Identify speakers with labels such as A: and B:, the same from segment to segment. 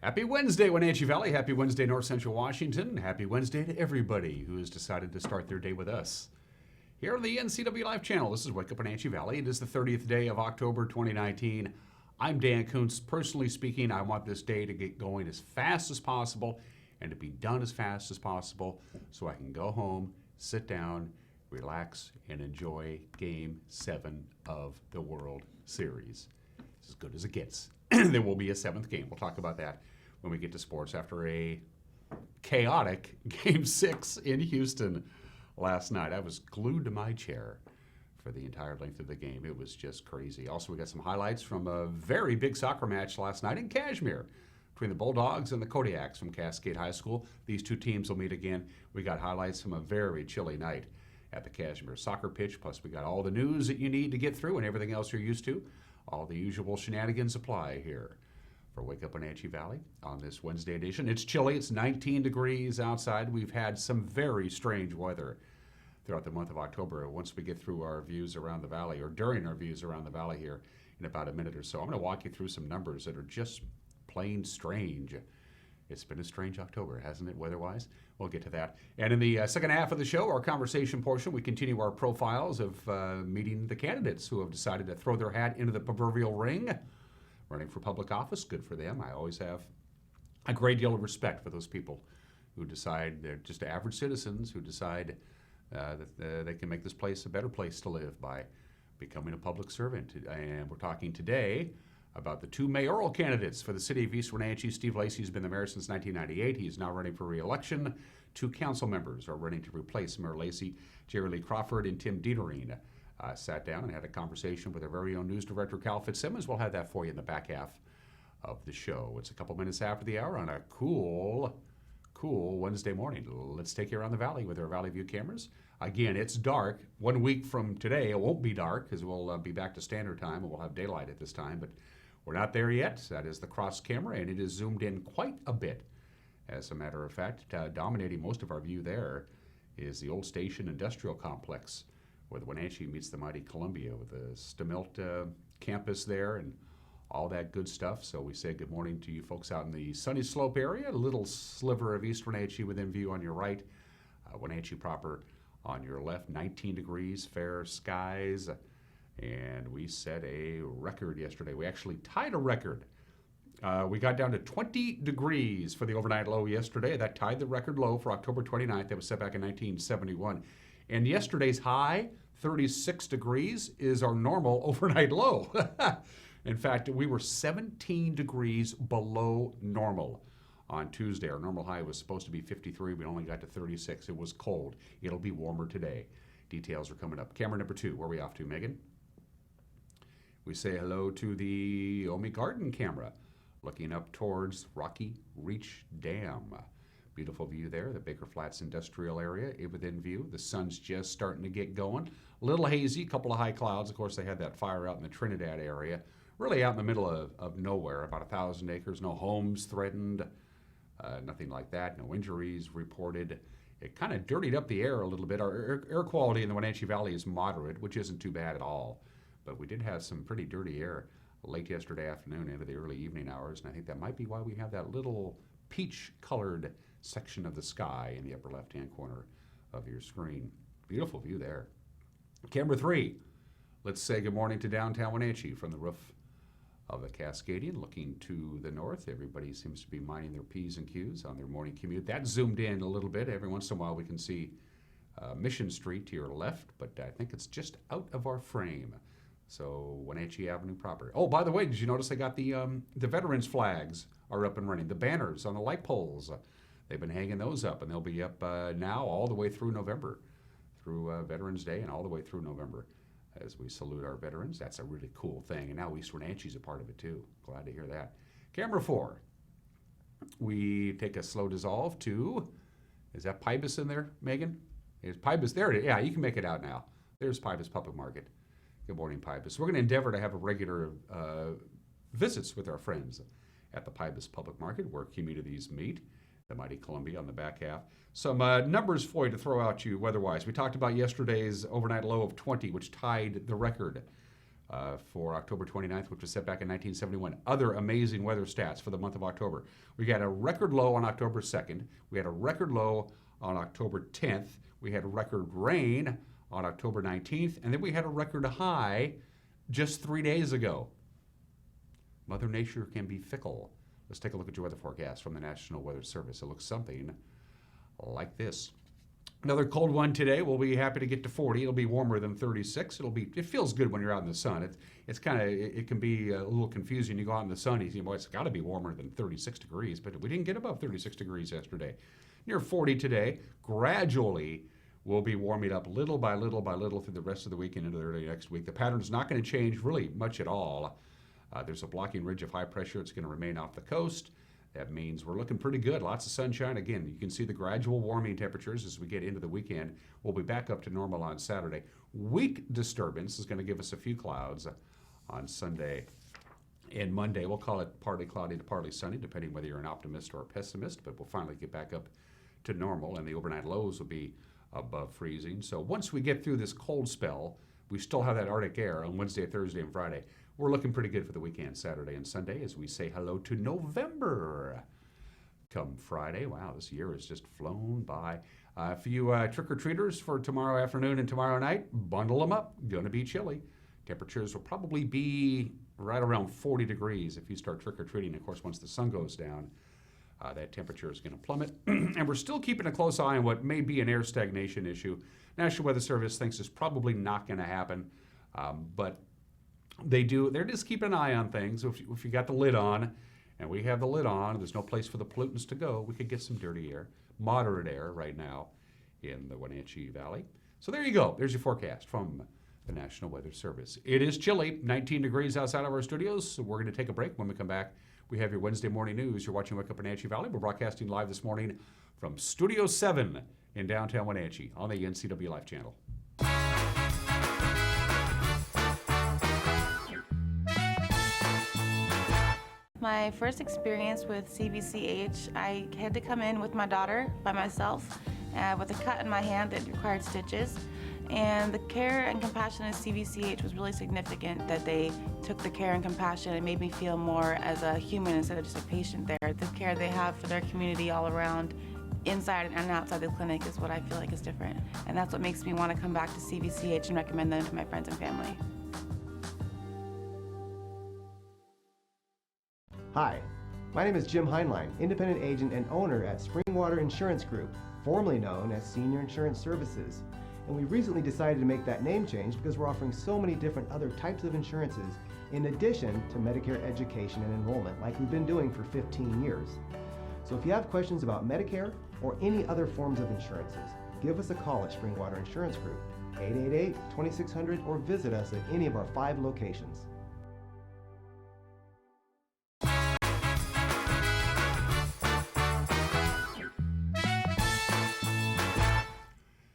A: Happy Wednesday, Wenatchee Valley. Happy Wednesday, North Central Washington. Happy Wednesday to everybody who has decided to start their day with us. Here on the NCW Live channel, this is Wake Up Wenatchee Valley. It is the 30th day of October 2019. I'm Dan Kuntz. Personally speaking, I want this day to get going as fast as possible and to be done as fast as possible so I can go home, sit down, relax, and enjoy Game 7 of the World Series. It's as good as it gets. There will be a seventh game. We'll talk about that when we get to sports after a chaotic Game 6 in Houston last night. I was glued to my chair for the entire length of the game. It was just crazy. Also, we got some highlights from a very big soccer match last night in Kashmir between the Bulldogs and the Kodiaks from Cascade High School. These two teams will meet again. We got highlights from a very chilly night at the Kashmir soccer pitch. Plus, we got all the news that you need to get through and everything else you're used to. All the usual shenanigans apply here for Wake Up Wenatchee Valley on this Wednesday edition. It's chilly. It's 19 degrees outside. We've had some very strange weather throughout the month of October. Once we get through our views around the valley, or during our views around the valley here in about a minute or so, I'm going to walk you through some numbers that are just plain strange. It's been a strange October, hasn't it, weather-wise? We'll get to that. And in the second half of the show, our conversation portion, we continue our profiles of meeting the candidates who have decided to throw their hat into the proverbial ring, running for public office. Good for them. I always have a great deal of respect for those people who decide they're just average citizens who decide that they can make this place a better place to live by becoming a public servant. And we're talking today about the two mayoral candidates for the city of East Wenatchee. Steve Lacey's been the mayor since 1998. He's now running for re-election. Two council members are running to replace Mayor Lacey. Jerrilea Crawford and Tim Detering sat down and had a conversation with our very own news director, Cal Fitzsimmons. We'll have that for you in the back half of the show. It's a couple minutes after the hour on a cool Wednesday morning. Let's take you around the valley with our Valley View cameras. Again, it's dark. 1 week from today, it won't be dark because we'll be back to standard time and we'll have daylight at this time. But we're not there yet. That is the cross camera, and it is zoomed in quite a bit. As a matter of fact, dominating most of our view there is the Old Station Industrial Complex, where the Wenatchee meets the mighty Columbia, with the Stamilt campus there and all that good stuff. So we say good morning to you folks out in the Sunny Slope area, a little sliver of East Wenatchee within view on your right, Wenatchee proper on your left, 19 degrees, fair skies. And we set a record yesterday. We actually tied a record. We got down to 20 degrees for the overnight low yesterday. That tied the record low for October 29th. That was set back in 1971. And yesterday's high, 36 degrees, is our normal overnight low. In fact, we were 17 degrees below normal on Tuesday. Our normal high was supposed to be 53. We only got to 36. It was cold. It'll be warmer today. Details are coming up. Camera number 2. Where are we off to, Megan? We say hello to the Omi Garden camera, looking up towards Rocky Reach Dam. Beautiful view there, the Baker Flats industrial area within view. The sun's just starting to get going. A little hazy, a couple of high clouds. Of course, they had that fire out in the Trinidad area, really out in the middle of nowhere, about 1,000 acres, no homes threatened, nothing like that, no injuries reported. It kind of dirtied up the air a little bit. Our air quality in the Wenatchee Valley is moderate, which isn't too bad at all. But we did have some pretty dirty air late yesterday afternoon into the early evening hours, and I think that might be why we have that little peach-colored section of the sky in the upper left-hand corner of your screen. Beautiful view there. Camera 3. Let's say good morning to downtown Wenatchee from the roof of the Cascadian, looking to the north. Everybody seems to be minding their P's and Q's on their morning commute. That zoomed in a little bit. Every once in a while we can see Mission Street to your left, but I think it's just out of our frame. So Wenatchee Avenue proper. Oh, by the way, did you notice they got the veterans flags are up and running? The banners on the light poles, they've been hanging those up, and they'll be up now all the way through November, through Veterans Day and all the way through November as we salute our veterans. That's a really cool thing, and now East Wenatchee's a part of it too. Glad to hear that. Camera 4. We take a slow dissolve to, is that Pybus in there, Megan? Is Pybus there? Yeah, you can make it out now. There's Pybus Public Market. Good morning, Pybus. We're going to endeavor to have a regular visits with our friends at the Pybus Public Market, where communities meet. The mighty Columbia on the back half. Some numbers for you to throw out to you weather-wise. We talked about yesterday's overnight low of 20, which tied the record for October 29th, which was set back in 1971. Other amazing weather stats for the month of October. We got a record low on October 2nd. We had a record low on October 10th. We had record rain on October 19th. And then we had a record high just 3 days ago. Mother Nature can be fickle. Let's take a look at your weather forecast from the National Weather Service. It looks something like this. Another cold one today. We'll be happy to get to 40. It'll be warmer than 36. It feels good when you're out in the sun. It can be a little confusing. You go out in the sun, you think, well, it's got to be warmer than 36 degrees, but we didn't get above 36 degrees yesterday. Near 40 today. Gradually, we'll be warming up little by little by little through the rest of the week and into the early next week. The pattern's not going to change really much at all. There's a blocking ridge of high pressure. It's going to remain off the coast. That means we're looking pretty good. Lots of sunshine. Again, you can see the gradual warming temperatures as we get into the weekend. We'll be back up to normal on Saturday. Weak disturbance is going to give us a few clouds on Sunday and Monday. We'll call it partly cloudy to partly sunny, depending whether you're an optimist or a pessimist, but we'll finally get back up to normal, and the overnight lows will be above freezing. So once we get through this cold spell, we still have that Arctic air on Wednesday, Thursday, and Friday. We're looking pretty good for the weekend, Saturday and Sunday, as we say hello to November. Come Friday, wow, this year has just flown by. For you trick-or-treaters for tomorrow afternoon and tomorrow night, bundle them up. Going to be chilly. Temperatures will probably be right around 40 degrees if you start trick-or-treating. Of course, once the sun goes down, that temperature is going to plummet. And we're still keeping a close eye on what may be an air stagnation issue. National Weather Service thinks it's probably not going to happen, but they're just keeping an eye on things. If you got the lid on, and we have the lid on, there's no place for the pollutants to go, we could get some dirty air, moderate air right now in the Wenatchee Valley. So there you go. There's your forecast from the National Weather Service. It is chilly, 19 degrees outside of our studios, so we're going to take a break. When we come back, we have your Wednesday morning news. You're watching Wake Up Wenatchee Valley. We're broadcasting live this morning from Studio 7 in downtown Wenatchee on the NCW Life channel.
B: My first experience with CVCH, I had to come in with my daughter by myself with a cut in my hand that required stitches. And the care and compassion of CVCH was really significant, that they took the care and compassion and made me feel more as a human instead of just a patient there. The care they have for their community all around, inside and outside the clinic, is what I feel like is different. And that's what makes me want to come back to CVCH and recommend them to my friends and family.
C: Hi, my name is Jim Heinlein, independent agent and owner at Springwater Insurance Group, formerly known as Senior Insurance Services. And we recently decided to make that name change because we're offering so many different other types of insurances in addition to Medicare education and enrollment, like we've been doing for 15 years. So if you have questions about Medicare or any other forms of insurances, give us a call at Springwater Insurance Group, 888-2600, or visit us at any of our 5 locations.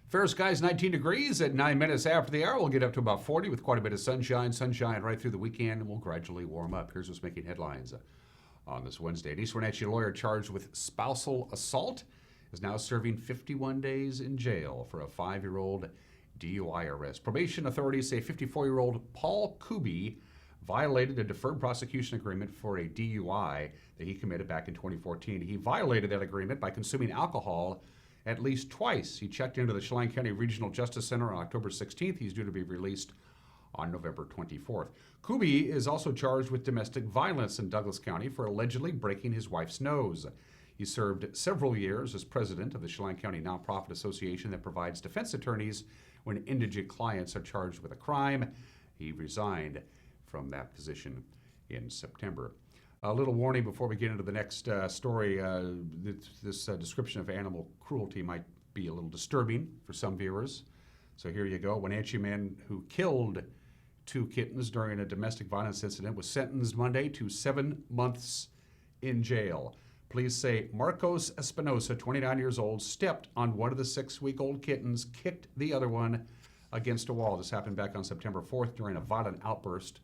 A: Fair skies, 19 degrees at 9 minutes after the hour. We'll get up to about 40 with quite a bit of sunshine right through the weekend, and we'll gradually warm up. Here's what's making headlines on this Wednesday. An East Wenatchee lawyer charged with spousal assault is now serving 51 days in jail for a 5-year-old DUI arrest. Probation authorities say 54-year-old Paul Kuby violated a deferred prosecution agreement for a DUI that he committed back in 2014. He violated that agreement by consuming alcohol at least twice. He checked into the Chelan County Regional Justice Center on October 16th. He's due to be released on November 24th. Kuby is also charged with domestic violence in Douglas County for allegedly breaking his wife's nose. He served several years as president of the Chelan County Nonprofit Association that provides defense attorneys when indigent clients are charged with a crime. He resigned from that position in September. A little warning before we get into the next story. This description of animal cruelty might be a little disturbing for some viewers. So here you go. Wenatchee man who killed 2 kittens during a domestic violence incident was sentenced Monday to 7 months in jail. Police say Marcos Espinosa, 29 years old, stepped on one of the 6-week-old kittens, kicked the other one against a wall. This happened back on September 4th during a violent outburst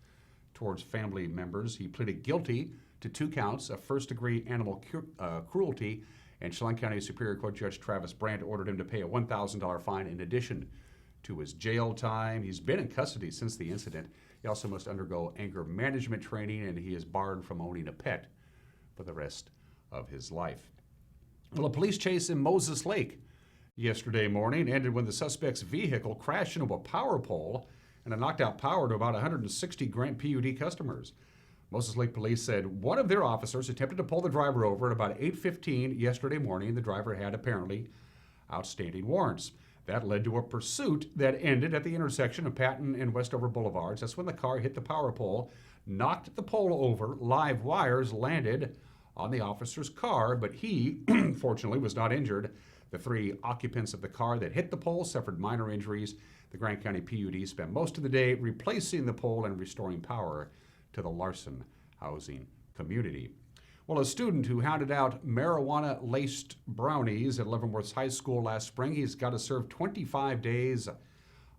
A: towards family members. He pleaded guilty to 2 counts of first-degree animal cruelty, and Chelan County Superior Court Judge Travis Brandt ordered him to pay a $1,000 fine in addition to his jail time. He's been in custody since the incident. He also must undergo anger management training, and he is barred from owning a pet for the rest of his life. Well, a police chase in Moses Lake yesterday morning ended when the suspect's vehicle crashed into a power pole and it knocked out power to about 160 Grant PUD customers. Moses Lake Police said one of their officers attempted to pull the driver over at about 8:15 yesterday morning. The driver had apparently outstanding warrants. That led to a pursuit that ended at the intersection of Patton and Westover Boulevards. That's when the car hit the power pole, knocked the pole over, live wires landed on the officer's car, but he, fortunately, was not injured. The 3 occupants of the car that hit the pole suffered minor injuries. The Grant County PUD spent most of the day replacing the pole and restoring power to the Larson housing community. Well, a student who handed out marijuana-laced brownies at Leavenworth's High School last spring, he's got to serve 25 days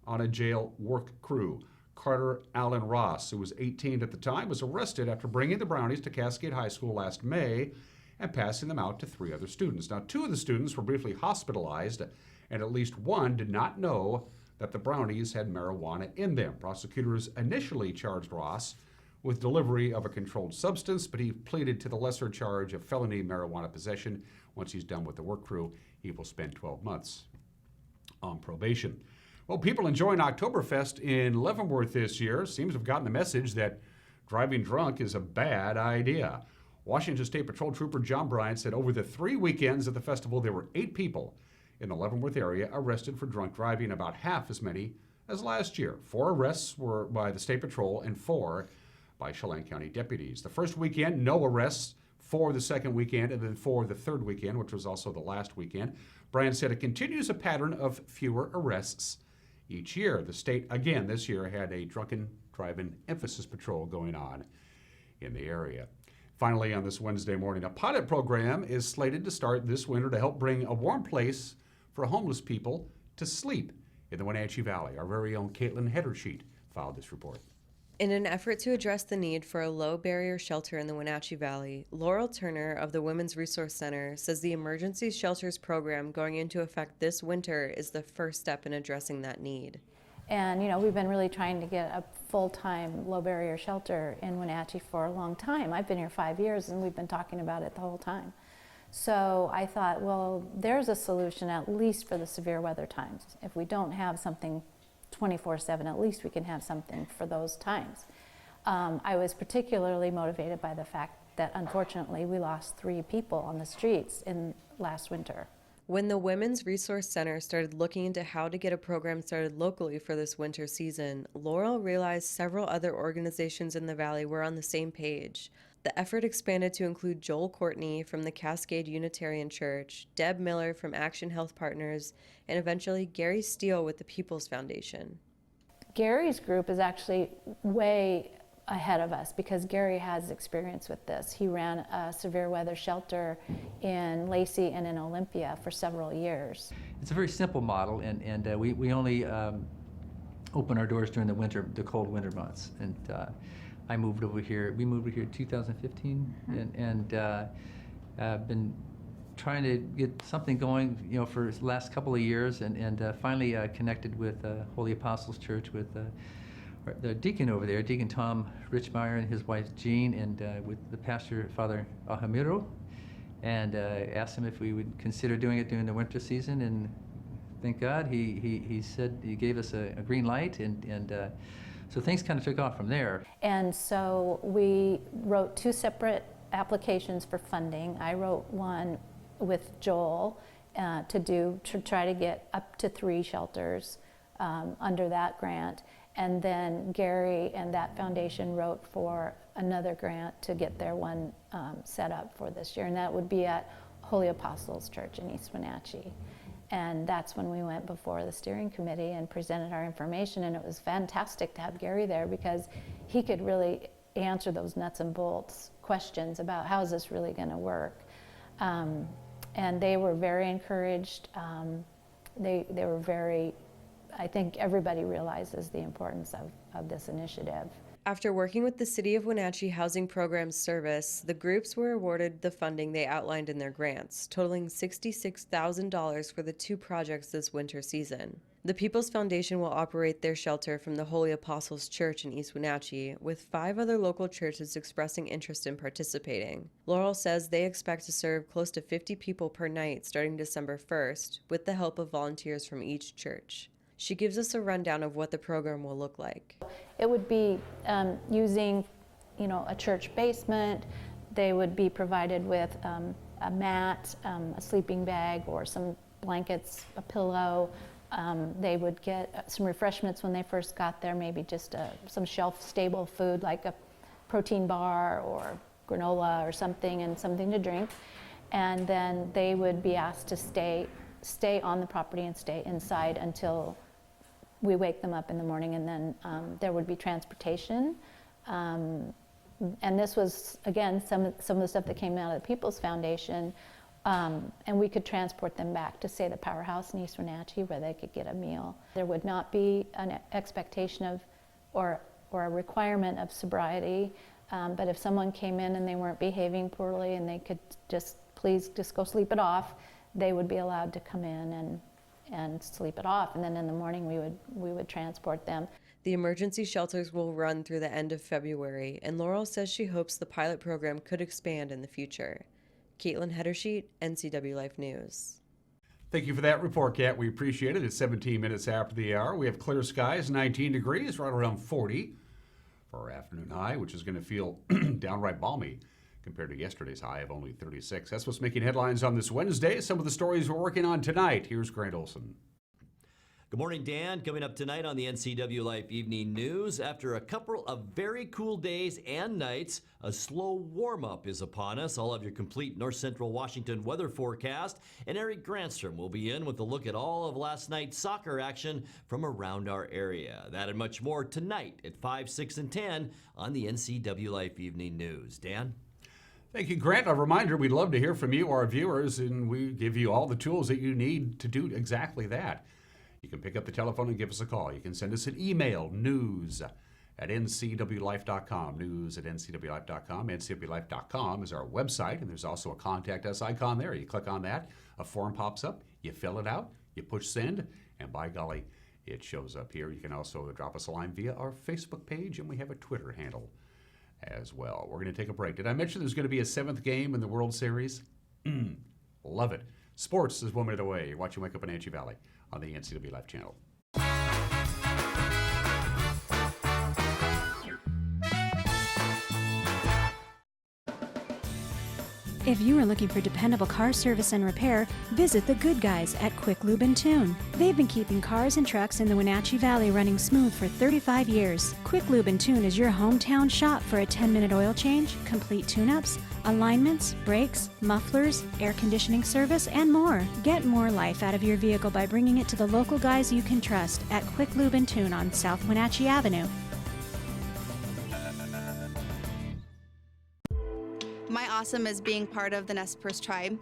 A: on a jail work crew. Carter Allen Ross, who was 18 at the time, was arrested after bringing the brownies to Cascade High School last May and passing them out to 3 other students. Now, 2 of the students were briefly hospitalized, and at least one did not know that the brownies had marijuana in them. Prosecutors initially charged Ross with delivery of a controlled substance, but he pleaded to the lesser charge of felony marijuana possession. Once he's done with the work crew, he will spend 12 months on probation. Well, people enjoying Oktoberfest in Leavenworth this year seems to have gotten the message that driving drunk is a bad idea. Washington State Patrol Trooper John Bryant said over the 3 weekends of the festival, there were 8 people in the Leavenworth area arrested for drunk driving, about half as many as last year. 4 arrests were by the State Patrol and 4 by Chelan County deputies. The first weekend, no arrests. 4 the second weekend, and then 4 the third weekend, which was also the last weekend. Bryant said it continues a pattern of fewer arrests each year. The state, again, this year had a drunken driving emphasis patrol going on in the area. Finally, on this Wednesday morning, a pilot program is slated to start this winter to help bring a warm place for homeless people to sleep in the Wenatchee Valley. Our very own Caitlin Hedersheet filed this report.
D: In an effort to address the need for a low-barrier shelter in the Wenatchee Valley, Laurel Turner of the Women's Resource Center says the Emergency Shelters program going into effect this winter is the first step in addressing that need.
E: And, we've been really trying to get a full-time low-barrier shelter in Wenatchee for a long time. I've been here 5 years, and we've been talking about it the whole time. So I thought, well, there's a solution at least for the severe weather times. If we don't have something 24/7, at least we can have something for those times. I was particularly motivated by the fact that unfortunately we lost 3 people on the streets in last winter.
D: When the Women's Resource Center started looking into how to get a program started locally for this winter season, Laurel realized several other organizations in the valley were on the same page. The effort expanded to include Joel Courtney from the Cascade Unitarian Church, Deb Miller from Action Health Partners, and eventually Gary Steele with the People's Foundation.
E: Gary's group is actually way ahead of us because Gary has experience with this. He ran a severe weather shelter in Lacey and in Olympia for several years.
F: It's a very simple model, and we only open our doors during the winter, the cold winter months. And we moved over here in 2015, and I've been trying to get something going, for the last couple of years, and finally connected with Holy Apostles Church with the deacon over there, Deacon Tom Richmeyer and his wife Jean, and with the pastor, Father Alhamiro, and asked him if we would consider doing it during the winter season, and thank God he said, he gave us a green light, and so things kind of took off from there.
E: And so we wrote 2 separate applications for funding. I wrote one with Joel to try to get up to 3 shelters under that grant. And then Gary and that foundation wrote for another grant to get their one set up for this year. And that would be at Holy Apostles Church in East Wenatchee. And that's when we went before the steering committee and presented our information. And it was fantastic to have Gary there because he could really answer those nuts and bolts questions about how is this really going to work. And they were very encouraged. They were very, I think everybody realizes the importance of this initiative.
D: After working with the City of Wenatchee Housing Programs Service, the groups were awarded the funding they outlined in their grants, totaling $66,000 for the 2 projects this winter season. The People's Foundation will operate their shelter from the Holy Apostles Church in East Wenatchee, with 5 other local churches expressing interest in participating. Laurel says they expect to serve close to 50 people per night starting December 1st, with the help of volunteers from each church. She gives us a rundown of what the program will look like.
E: It would be using, a church basement. They would be provided with a mat, a sleeping bag, or some blankets, a pillow. They would get some refreshments when they first got there, maybe just some shelf-stable food like a protein bar or granola or something, and something to drink. And then they would be asked to stay on the property and stay inside until we wake them up in the morning, and then there would be transportation. And this was, again, some of the stuff that came out of the People's Foundation. And we could transport them back to, say, the Powerhouse in East Wenatchee, where they could get a meal. There would not be an expectation of or a requirement of sobriety, but if someone came in and they weren't behaving poorly and they could please go sleep it off, they would be allowed to come in and sleep it off. And then in the morning we would transport them.
D: The emergency shelters will run through the end of February, and Laurel says she hopes the pilot program could expand in the future. Caitlin Hedersheet, NCW Life News.
A: Thank you for that report, Kat. We appreciate it. It's 17 minutes after the hour. We have clear skies, 19 degrees, right around 40 for our afternoon high, which is going to feel downright balmy compared to yesterday's high of only 36. That's what's making headlines on this Wednesday. Some of the stories we're working on tonight. Here's Grant Olson.
G: Good morning, Dan. Coming up tonight on the NCW Life Evening News, after a couple of very cool days and nights, a slow warm-up is upon us. I'll have your complete north central Washington weather forecast, and Eric Granstrom will be in with a look at all of last night's soccer action from around our area. That and much more tonight at 5, 6, and 10 on the NCW Life Evening News. Dan?
A: Thank you, Grant. A reminder, we'd love to hear from you, our viewers, and we give you all the tools that you need to do exactly that. You can pick up the telephone and give us a call. You can send us an email, news@ncwlife.com, news@ncwlife.com. ncwlife.com is our website, and there's also a Contact Us icon there. You click on that, a form pops up, you fill it out, you push send, and by golly, it shows up here. You can also drop us a line via our Facebook page, and we have a Twitter handle as well. We're going to take a break. Did I mention there's going to be a 7th game in the World Series? Love it. Sports is 1 minute away. You're watching Wake Up in Wenatchee Valley on the NCW Life channel.
H: If you are looking for dependable car service and repair, visit the good guys at Quick Lube and Tune. They've been keeping cars and trucks in the Wenatchee Valley running smooth for 35 years. Quick Lube and Tune is your hometown shop for a 10-minute oil change, complete tune-ups, alignments, brakes, mufflers, air conditioning service, and more. Get more life out of your vehicle by bringing it to the local guys you can trust at Quick Lube and Tune on South Wenatchee Avenue.
I: My awesome is being part of the Nez Perce tribe.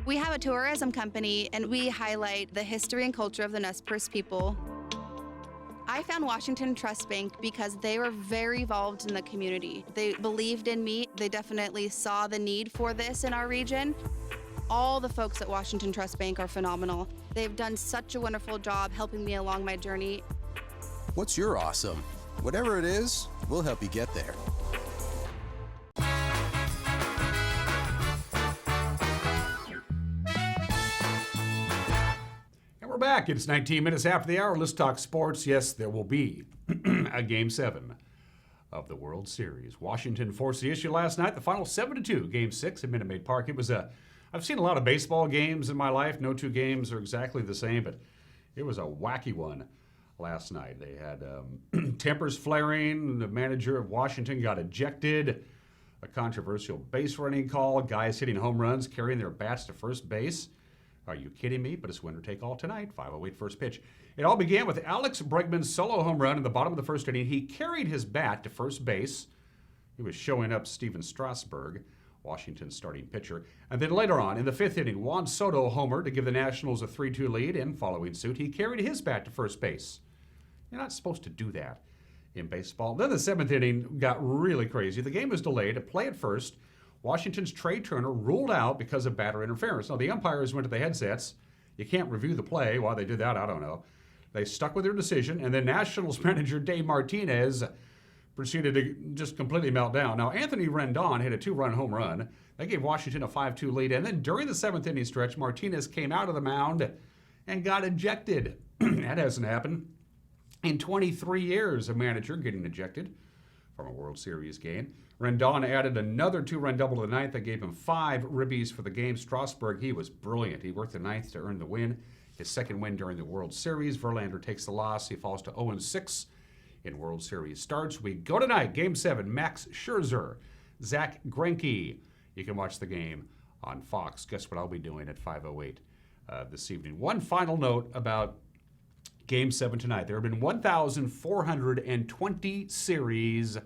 I: We have a tourism company and we highlight the history and culture of the Nez Perce people. I found Washington Trust Bank because they were very involved in the community. They believed in me. They definitely saw the need for this in our region. All the folks at Washington Trust Bank are phenomenal. They've done such a wonderful job helping me along my journey.
J: What's your awesome? Whatever it is, we'll help you get there.
A: We're back. It's 19 minutes after the hour. Let's talk sports. Yes, there will be a Game 7 of the World Series. Washington forced the issue last night. The final 7-2, Game 6 at Minute Maid Park. I've seen a lot of baseball games in my life. No two games are exactly the same, but it was a wacky one last night. They had tempers flaring. The manager of Washington got ejected. A controversial base running call. Guys hitting home runs, carrying their bats to first base. Are you kidding me? But it's winner take all tonight. 5:08 first pitch. It all began with Alex Bregman's solo home run in the bottom of the first inning. He carried his bat to first base. He was showing up Steven Strasburg, Washington's starting pitcher. And then later on, in the 5th inning, Juan Soto homered to give the Nationals a 3-2 lead. And following suit, he carried his bat to first base. You're not supposed to do that in baseball. Then the 7th inning got really crazy. The game was delayed. A play at first. Washington's Trey Turner ruled out because of batter interference. Now, the umpires went to the headsets. You can't review the play. Why they did that, I don't know. They stuck with their decision, and then Nationals manager Dave Martinez proceeded to just completely melt down. Now, Anthony Rendon hit a 2-run home run. That gave Washington a 5-2 lead, and then during the 7th inning stretch, Martinez came out of the mound and got ejected. That hasn't happened in 23 years, a manager getting ejected from a World Series game. Rendon added another 2-run double to the 9th that gave him 5 ribbies for the game. Strasburg, he was brilliant. He worked the 9th to earn the win. His second win during the World Series. Verlander takes the loss. He falls to 0-6 in World Series starts. We go tonight, Game 7, Max Scherzer, Zach Greinke. You can watch the game on Fox. Guess what I'll be doing at 5:08 this evening. One final note about Game 7 tonight. There have been 1,420 series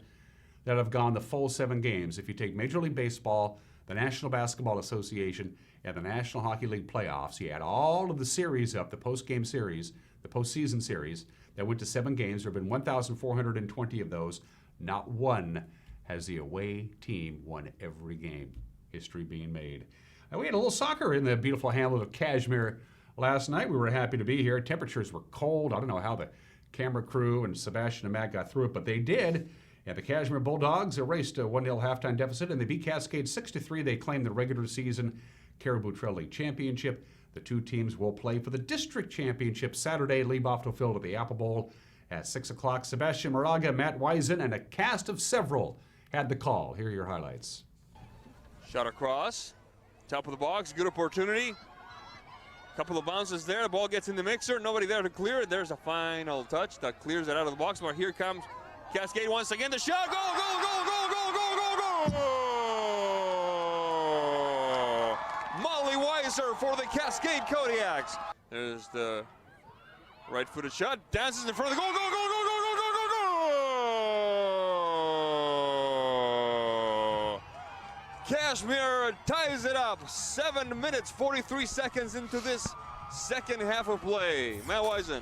A: that have gone the full 7 games. If you take Major League Baseball, the National Basketball Association, and the National Hockey League playoffs, you add all of the series up, the post-game series, the postseason series, that went to 7 games. There have been 1,420 of those. Not one has the away team won every game. History being made. And we had a little soccer in the beautiful hamlet of Cashmere last night. We were happy to be here. Temperatures were cold. I don't know how the camera crew and Sebastian and Matt got through it, but they did. And the Cashmere Bulldogs erased a 1-0 halftime deficit, and they beat Cascade 6-3. They claimed the regular season Caribou Trail League Championship. The two teams will play for the district championship Saturday. Lee Bofto Field at the Apple Bowl at 6 o'clock. Sebastian Moraga, Matt Wiesen, and a cast of several had the call. Here are your highlights.
K: Shot across, top of the box, good opportunity. Couple of bounces there, the ball gets in the mixer, nobody there to clear it. There's a final touch that clears it out of the box, but here comes Cascade once again. The shot, goal, goal, goal, goal, goal, goal, goal, goal! Molly Weiser for the Cascade Kodiaks. There's the right-footed shot, dances in front of the goal, goal, goal, goal, goal, goal, goal, goal, goal! Cashmere ties it up. 7 minutes, 43 seconds into this second half of play. Matt Wiesen.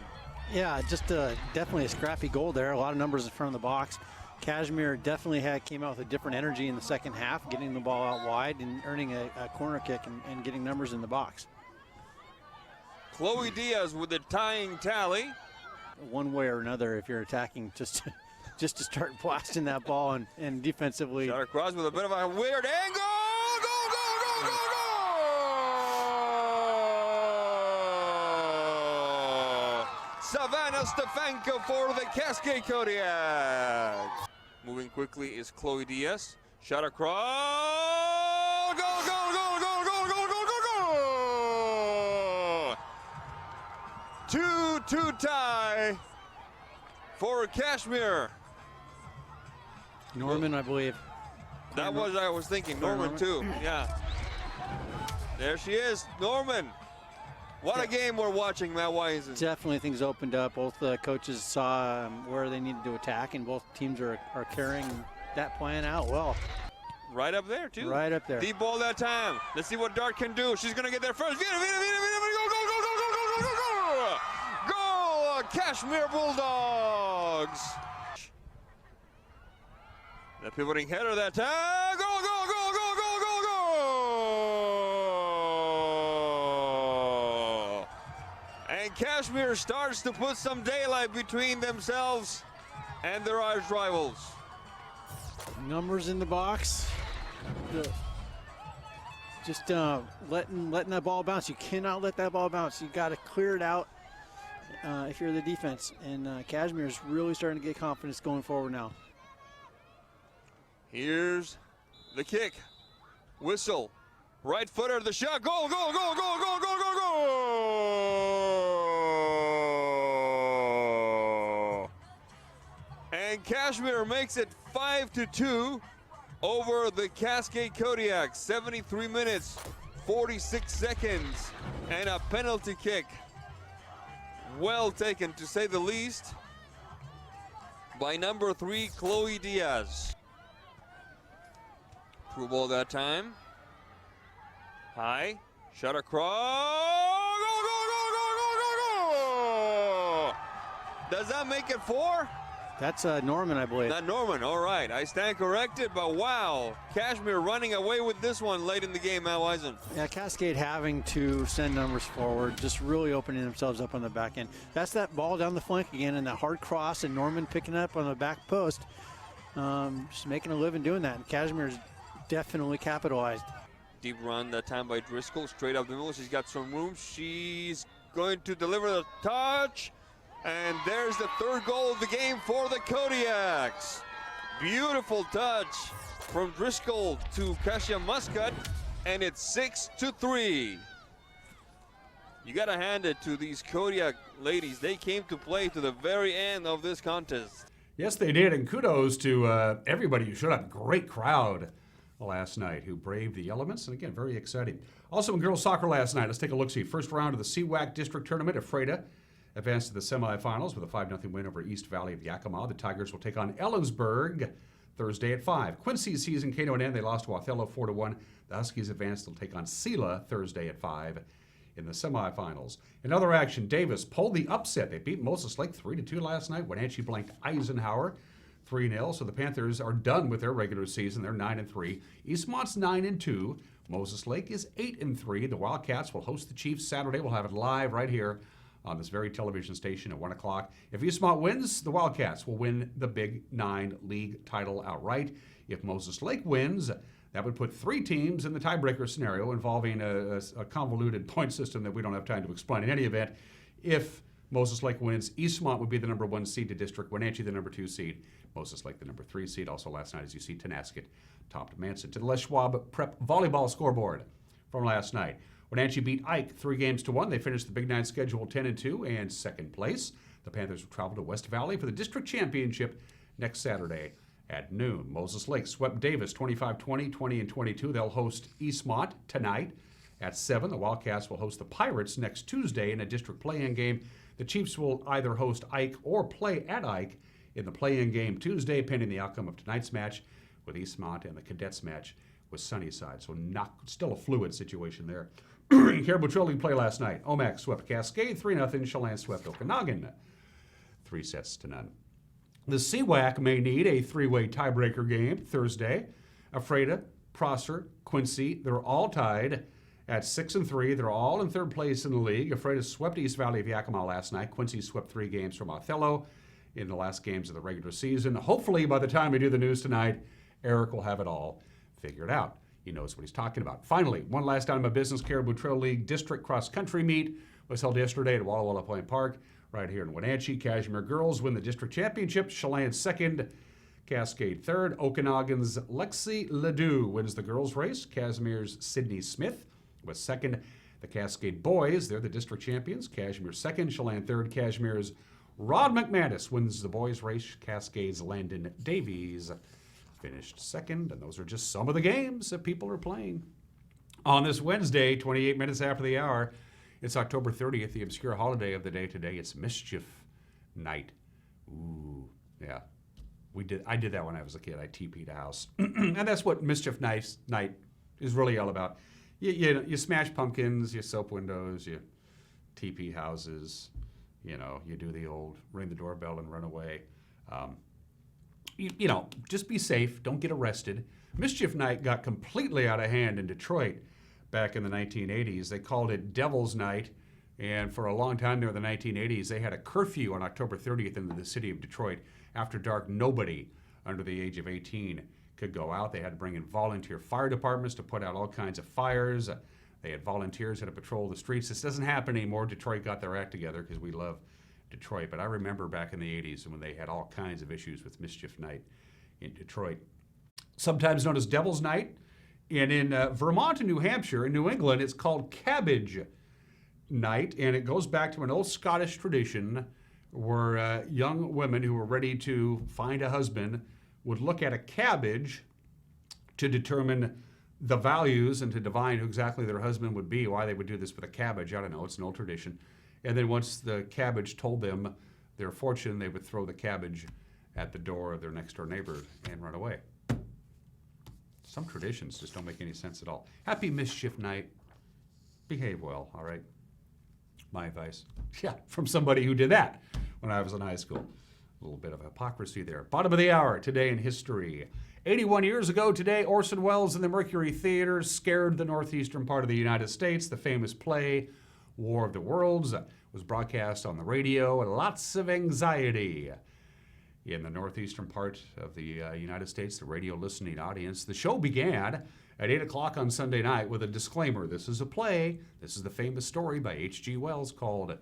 L: Yeah, just definitely a scrappy goal there. A lot of numbers in front of the box. Cashmere definitely came out with a different energy in the second half, getting the ball out wide and earning a corner kick and getting numbers in the box.
K: Chloe Diaz with the tying tally.
L: One way or another, if you're attacking, just to start blasting that ball and defensively.
K: Shot across with a bit of a weird angle. Goal, goal, goal, goal, goal! Savannah Stefanko for the Cascade Kodiaks. Moving quickly is Chloe Diaz. Shot across. Goal, goal, goal, goal, goal, goal, goal, goal, goal! 2-2 tie for Cashmere.
L: Norman, I believe.
K: That was, I was thinking, Norman too, yeah. There she is, Norman. What a game we're watching, Matt Wiesen.
L: Definitely things opened up. Both coaches saw where they needed to attack, and both teams are carrying that plan out well.
K: Right up there, too.
L: Right up there.
K: Deep ball that time. Let's see what Dart can do. She's going to get there first. Vita, Vita, Vita, Vita, Vita, go, go, go, go, go, go, go, go! Goal, Cashmere Bulldogs. The pivoting header that time. Go, go, go, go, go, go, go! And Cashmere starts to put some daylight between themselves and their arch rivals.
L: Numbers in the box. Just letting that ball bounce. You cannot let that ball bounce. You got to clear it out if you're the defense. And Cashmere is really starting to get confidence going forward now.
K: Here's the kick. Whistle. Right footer, the shot. Goal, goal, goal, goal, goal, goal, goal, goal! And Cashmere makes it 5-2 over the Cascade Kodiaks. 73 minutes, 46 seconds, and a penalty kick. Well taken, to say the least, by number 3, Chloe Diaz. Through ball that time. High. Shot across. Go, go, go, go, go, go, go! Does that make it 4?
L: That's Norman, I believe.
K: Not Norman, all right. I stand corrected, but wow. Kashmir running away with this one late in the game, Matt Wisen.
L: Yeah, Cascade having to send numbers forward, just really opening themselves up on the back end. That's that ball down the flank again, and that hard cross, and Norman picking up on the back post. Just making a living doing that, and Kashmir's definitely capitalized.
K: Deep run that time by Driscoll, straight up the middle. She's got some room. She's going to deliver the touch. And there's the third goal of the game for the Kodiaks. Beautiful touch from Driscoll to Kasia Muscat, and it's 6-3. You got to hand it to these Kodiak ladies. They came to play to the very end of this contest.
A: Yes, they did, and kudos to everybody who showed up. Great crowd last night who braved the elements, and again, very exciting. Also in girls soccer last night, let's take a look-see. First round of the CWAC District Tournament, Ephrata advanced to the semifinals with a 5-0 win over East Valley of Yakima. The Tigers will take on Ellensburg Thursday at 5. Quincy's season came to an end. They lost to Othello 4-1. The Huskies advanced. They'll take on Sela Thursday at 5 in the semifinals. In other action, Davis pulled the upset. They beat Moses Lake 3-2 last night. Wenatchee blanked Eisenhower 3-0. So the Panthers are done with their regular season. They're 9-3. Eastmont's 9-2. Moses Lake is 8-3. The Wildcats will host the Chiefs Saturday. We'll have it live right here on this very television station at 1 o'clock. If Eastmont wins, the Wildcats will win the Big 9 league title outright. If Moses Lake wins, that would put 3 teams in the tiebreaker scenario involving a convoluted point system that we don't have time to explain. In any event, if Moses Lake wins, Eastmont would be the number 1 seed to district, Wenatchee the number 2 seed, Moses Lake the number 3 seed. Also last night, as you see, Tenasket topped Manson. To the Les Schwab Prep volleyball scoreboard from last night. Wenatchee beat Ike 3-1. They finished the Big 9 schedule 10-2 and second place. The Panthers will travel to West Valley for the district championship next Saturday at noon. Moses Lake swept Davis 25-20, 20-22. They'll host Eastmont tonight at 7. The Wildcats will host the Pirates next Tuesday in a district play-in game. The Chiefs will either host Ike or play at Ike in the play-in game Tuesday, pending the outcome of tonight's match with Eastmont and the Cadets match with Sunnyside. So still a fluid situation there. Caribou Trail League play last night. Omak swept Cascade 3-0. Chelan swept Okanagan 3-0. The CWAC may need a 3-way tiebreaker game Thursday. Ephrata, Prosser, Quincy, they're all tied at 6-3. They're all in third place in the league. Ephrata swept East Valley of Yakima last night. Quincy swept 3 games from Othello in the last games of the regular season. Hopefully, by the time we do the news tonight, Eric will have it all figured out. He knows what he's talking about. Finally, one last item of business. Caribou Trail League District Cross Country Meet was held yesterday at Walla Walla Point Park, right here in Wenatchee. Kashmir girls win the district championship. Chelan second, Cascade third. Okanagan's Lexi Ledoux wins the girls race. Casimir's Sydney Smith was second. The Cascade boys, they're the district champions. Kashmir second, Chelan third. Kashmir's Rod McManus wins the boys race. Cascade's Landon Davies finished second, and those are just some of the games that people are playing. On this Wednesday, 28 minutes after the hour, it's October 30th, the obscure holiday of the day today. It's Mischief Night. Ooh, yeah. I did that when I was a kid. I TP'd a house. And that's what Mischief Night is really all about. You smash pumpkins, you soap windows, you TP houses, you do the old ring the doorbell and run away. Just be safe. Don't get arrested. Mischief Night got completely out of hand in Detroit back in the 1980s. They called it Devil's Night, and for a long time there in the 1980s, they had a curfew on October 30th in the city of Detroit. After dark, nobody under the age of 18 could go out. They had to bring in volunteer fire departments to put out all kinds of fires. They had volunteers that had to patrol the streets. This doesn't happen anymore. Detroit got their act together because we love Detroit. But I remember back in the 80s when they had all kinds of issues with Mischief Night in Detroit. Sometimes known as Devil's Night. And in Vermont and New Hampshire, in New England, it's called Cabbage Night. And it goes back to an old Scottish tradition where young women who were ready to find a husband would look at a cabbage to determine the values and to divine who exactly their husband would be, why they would do this with a cabbage. I don't know. It's an old tradition. And then once the cabbage told them their fortune, they would throw the cabbage at the door of their next door neighbor and run away. Some traditions just don't make any sense at all. Happy Mischief Night. Behave well, all right? My advice. Yeah, from somebody who did that when I was in high school. A little bit of hypocrisy there. Bottom of the hour, today in history. 81 years ago today, Orson Welles and the Mercury Theater scared the northeastern part of the United States. The famous play, War of the Worlds, was broadcast on the radio, and lots of anxiety in the northeastern part of the United States, the radio listening audience. The show began at 8 o'clock on Sunday night with a disclaimer. This is a play. This is the famous story by H.G. Wells called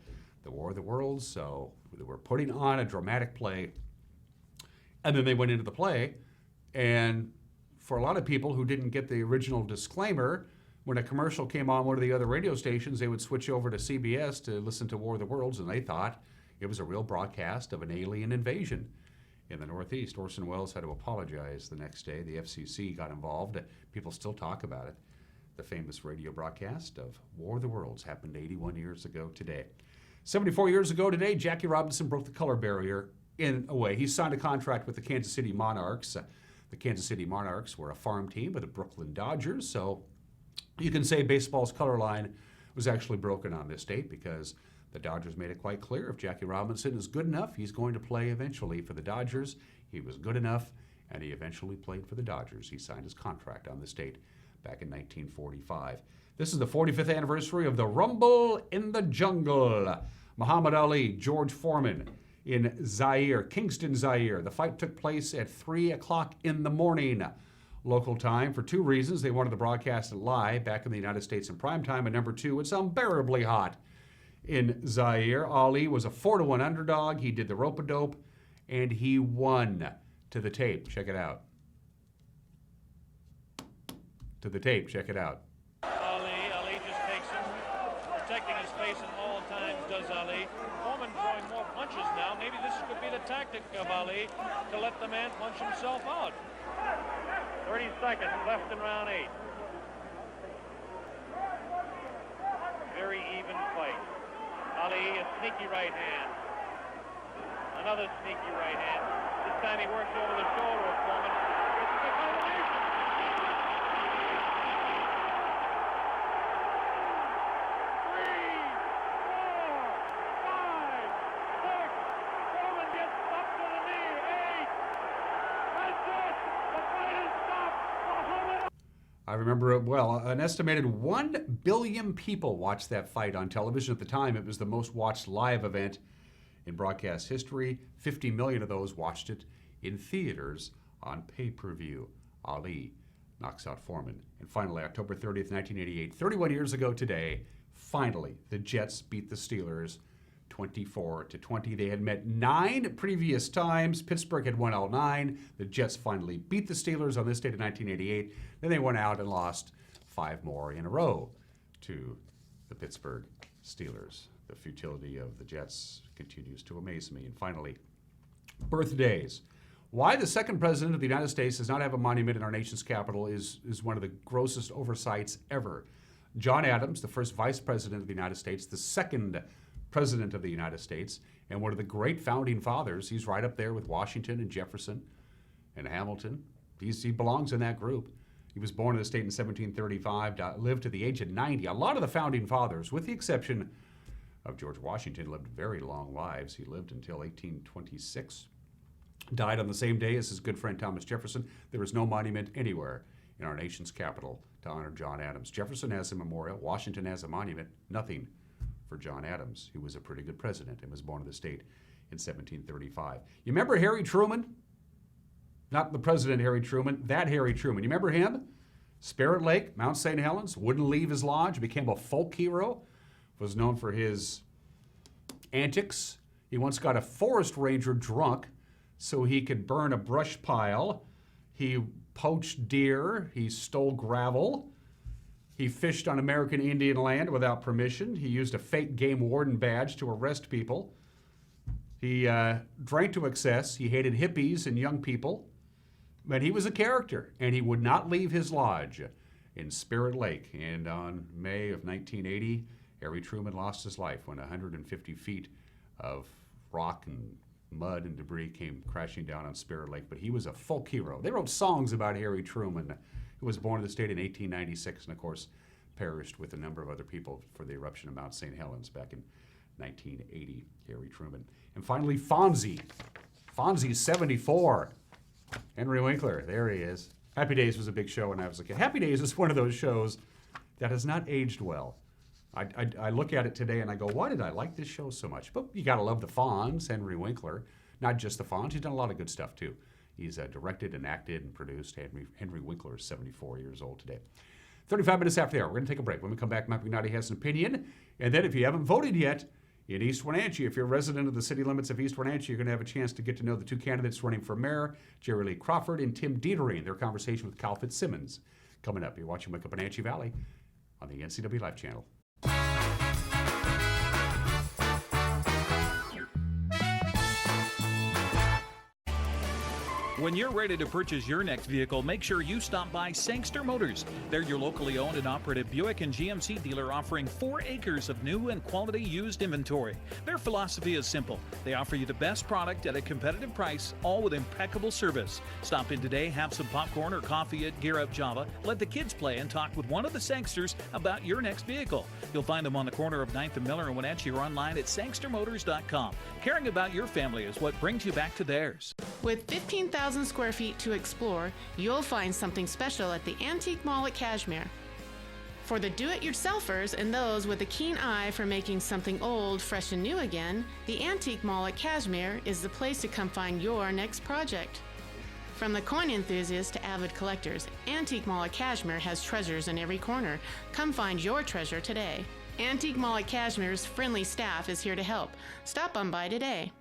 A: The War of the Worlds. So they were putting on a dramatic play. And then they went into the play. And for a lot of people who didn't get the original disclaimer, when a commercial came on one of the other radio stations, they would switch over to CBS to listen to War of the Worlds, and they thought it was a real broadcast of an alien invasion in the Northeast. Orson Welles had to apologize the next day. The FCC got involved. People still talk about it. The famous radio broadcast of War of the Worlds happened 81 years ago today. 74 years ago today, Jackie Robinson broke the color barrier in a way. He signed a contract with the Kansas City Monarchs. The Kansas City Monarchs were a farm team of the Brooklyn Dodgers, so you can say baseball's color line was actually broken on this date because the Dodgers made it quite clear if Jackie Robinson is good enough, he's going to play eventually for the Dodgers. He was good enough, and he eventually played for the Dodgers. He signed his contract on this date back in 1945. This is the 45th anniversary of the Rumble in the Jungle. Muhammad Ali, George Foreman in Zaire, Kingston, Zaire. The fight took place at 3 o'clock in the morning local time for two reasons. They wanted to broadcast it live back in the United States in prime time, and number two, it's unbearably hot in Zaire. Ali was a 4-1 underdog. He did the rope-a-dope, and he won. To the tape. Check it out. To the tape. Check it out.
M: Ali just takes him, protecting his face at all times, does Ali. Foreman throwing more punches now. Maybe this could be the tactic of Ali to let the man punch himself out. 30 seconds left in round 8. Very even fight. Ali, a sneaky right hand. Another sneaky right hand. This time he works over the shoulder of Foreman. It's the combination. 3, 4, 5, 6. Foreman gets up to the knee. 8. That's it. The fight is stopped.
A: I remember it well. An estimated 1 billion people watched that fight on television. At the time, it was the most watched live event in broadcast history. 50 million of those watched it in theaters on pay-per-view. Ali knocks out Foreman. And finally, October 30th, 1988, 31 years ago today, finally, the Jets beat the Steelers 24-20. They had met 9 previous times. Pittsburgh had won all 9. The Jets finally beat the Steelers on this date in 1988. Then they went out and lost 5 more in a row to the Pittsburgh Steelers. The futility of the Jets continues to amaze me. And finally, birthdays. Why the second president of the United States does not have a monument in our nation's capital is one of the grossest oversights ever. John Adams, the first vice president of the United States, the second president of the United States, and one of the great founding fathers. He's right up there with Washington and Jefferson and Hamilton. He belongs in that group. He was born in the state in 1735, lived to the age of 90. A lot of the founding fathers, with the exception of George Washington, lived very long lives. He lived until 1826. Died on the same day as his good friend Thomas Jefferson. There is no monument anywhere in our nation's capital to honor John Adams. Jefferson has a memorial. Washington has a monument. Nothing for John Adams, who was a pretty good president and was born in the state in 1735. You remember Harry Truman? Not the president Harry Truman, that Harry Truman. You remember him? Spirit Lake, Mount St. Helens, wouldn't leave his lodge, became a folk hero, was known for his antics. He once got a forest ranger drunk so he could burn a brush pile. He poached deer. He stole gravel. He fished on American Indian land without permission. He used a fake game warden badge to arrest people. He drank to excess. He hated hippies and young people. But he was a character, and he would not leave his lodge in Spirit Lake. And on May of 1980, Harry Truman lost his life when 150 feet of rock and mud and debris came crashing down on Spirit Lake. But he was a folk hero. They wrote songs about Harry Truman, who was born in the state in 1896 and, of course, perished with a number of other people for the eruption of Mount St. Helens back in 1980, Harry Truman. And finally, Fonzie. Fonzie's 74. Henry Winkler, there he is. Happy Days was a big show when I was a kid. Happy Days is one of those shows that has not aged well. I look at it today and I go, why did I like this show so much? But you got to love the Fonz, Henry Winkler. Not just the Fonz, he's done a lot of good stuff too. He's directed and acted and produced. Henry Winkler is 74 years old today. 35 minutes after the hour, we're going to take a break. When we come back, Mike McNaughty has an opinion. And then if you haven't voted yet, in East Wenatchee, if you're a resident of the city limits of East Wenatchee, you're going to have a chance to get to know the two candidates running for mayor, Jerrilea Crawford and Tim Detering. Their conversation with Kyle Fitzsimmons coming up. You're watching Wake Up Wenatchee Valley on the NCW Life channel.
N: When you're ready to purchase your next vehicle, make sure you stop by Sangster Motors. They're your locally owned and operated Buick and GMC dealer offering 4 acres of new and quality used inventory. Their philosophy is simple. They offer you the best product at a competitive price, all with impeccable service. Stop in today, have some popcorn or coffee at Gear Up Java, let the kids play, and talk with one of the Sangsters about your next vehicle. You'll find them on the corner of 9th and Miller in Wenatchee or online at sangstermotors.com. Caring about your family is what brings you back to theirs.
O: With 15,000 square feet to explore, you'll find something special at the Antique Mall at Cashmere. For the do-it-yourselfers and those with a keen eye for making something old fresh and new again, the Antique Mall at Cashmere is the place to come find your next project. From the coin enthusiasts to avid collectors, Antique Mall at Cashmere has treasures in every corner. Come find your treasure today. Antique Mall at Cashmere's friendly staff is here to help. Stop on by today.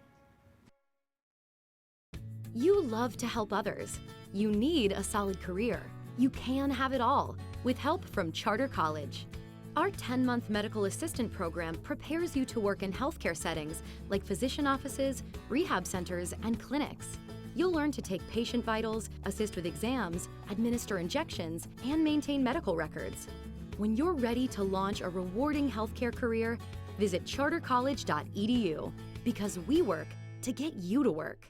P: You love to help others. You need a solid career. You can have it all with help from Charter College. Our 10-month medical assistant program prepares you to work in healthcare settings like physician offices, rehab centers, and clinics. You'll learn to take patient vitals, assist with exams, administer injections, and maintain medical records. When you're ready to launch a rewarding healthcare career, visit chartercollege.edu because we work to get you to work.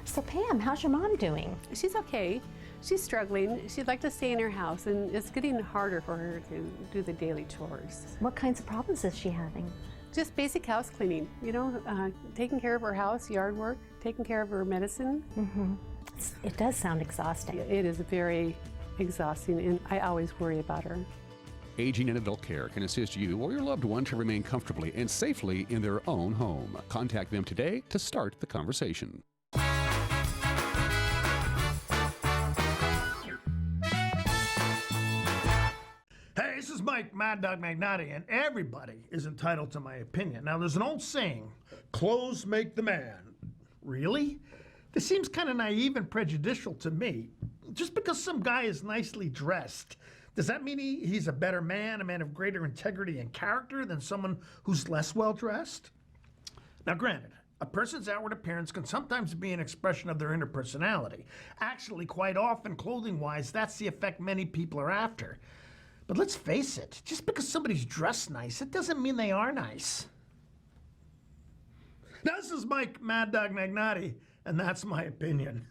Q: So Pam, how's your mom doing?
R: She's okay. She's struggling. She'd like to stay in her house, and it's getting harder for her to do the daily chores.
Q: What kinds of problems is she having?
R: Just basic house cleaning, taking care of her house, yard work, taking care of her medicine.
Q: Mm-hmm. It does sound exhausting.
R: It is very exhausting, and I always worry about her.
A: Aging and Adult Care can assist you or your loved one to remain comfortably and safely in their own home. Contact them today to start the conversation.
S: Hey, this is Mike Mad Dog McNaughty, and everybody is entitled to my opinion. Now, there's an old saying, clothes make the man. Really? This seems kind of naive and prejudicial to me. Just because some guy is nicely dressed, does that mean he's a better man, a man of greater integrity and character than someone who's less well-dressed? Now, granted, a person's outward appearance can sometimes be an expression of their inner personality. Actually, quite often, clothing-wise, that's the effect many people are after. But let's face it, just because somebody's dressed nice, it doesn't mean they are nice. Now, this is Mike Mad Dog McNaughty, and that's my opinion.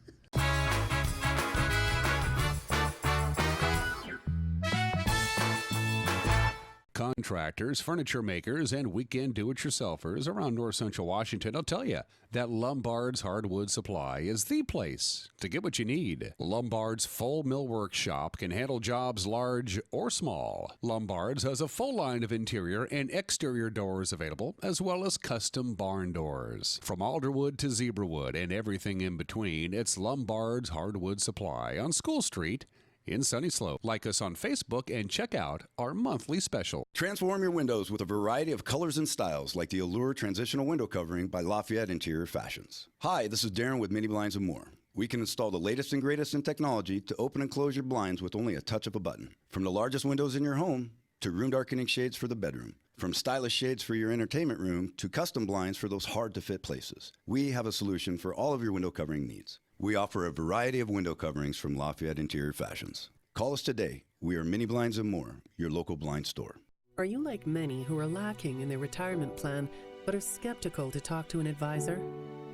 A: Contractors, furniture makers, and weekend do-it-yourselfers around north central Washington will tell you that Lombard's Hardwood Supply is the place to get what you need. Lombard's full millwork shop can handle jobs large or small. Lombard's has a full line of interior and exterior doors available, as well as custom barn doors. From alderwood to zebrawood and everything in between, it's Lombard's Hardwood Supply on School Street in Sunny Slope. Like us on Facebook and check out our monthly special.
T: Transform your windows with a variety of colors and styles like the Allure Transitional Window Covering by Lafayette Interior Fashions. Hi, this is Darren with Mini Blinds and More. We can install the latest and greatest in technology to open and close your blinds with only a touch of a button. From the largest windows in your home to room darkening shades for the bedroom. From stylish shades for your entertainment room to custom blinds for those hard-to-fit places. We have a solution for all of your window covering needs. We offer a variety of window coverings from Lafayette Interior Fashions. Call us today. We are Mini Blinds and More, your local blind store.
U: Are you like many who are lacking in their retirement plan but are skeptical to talk to an advisor?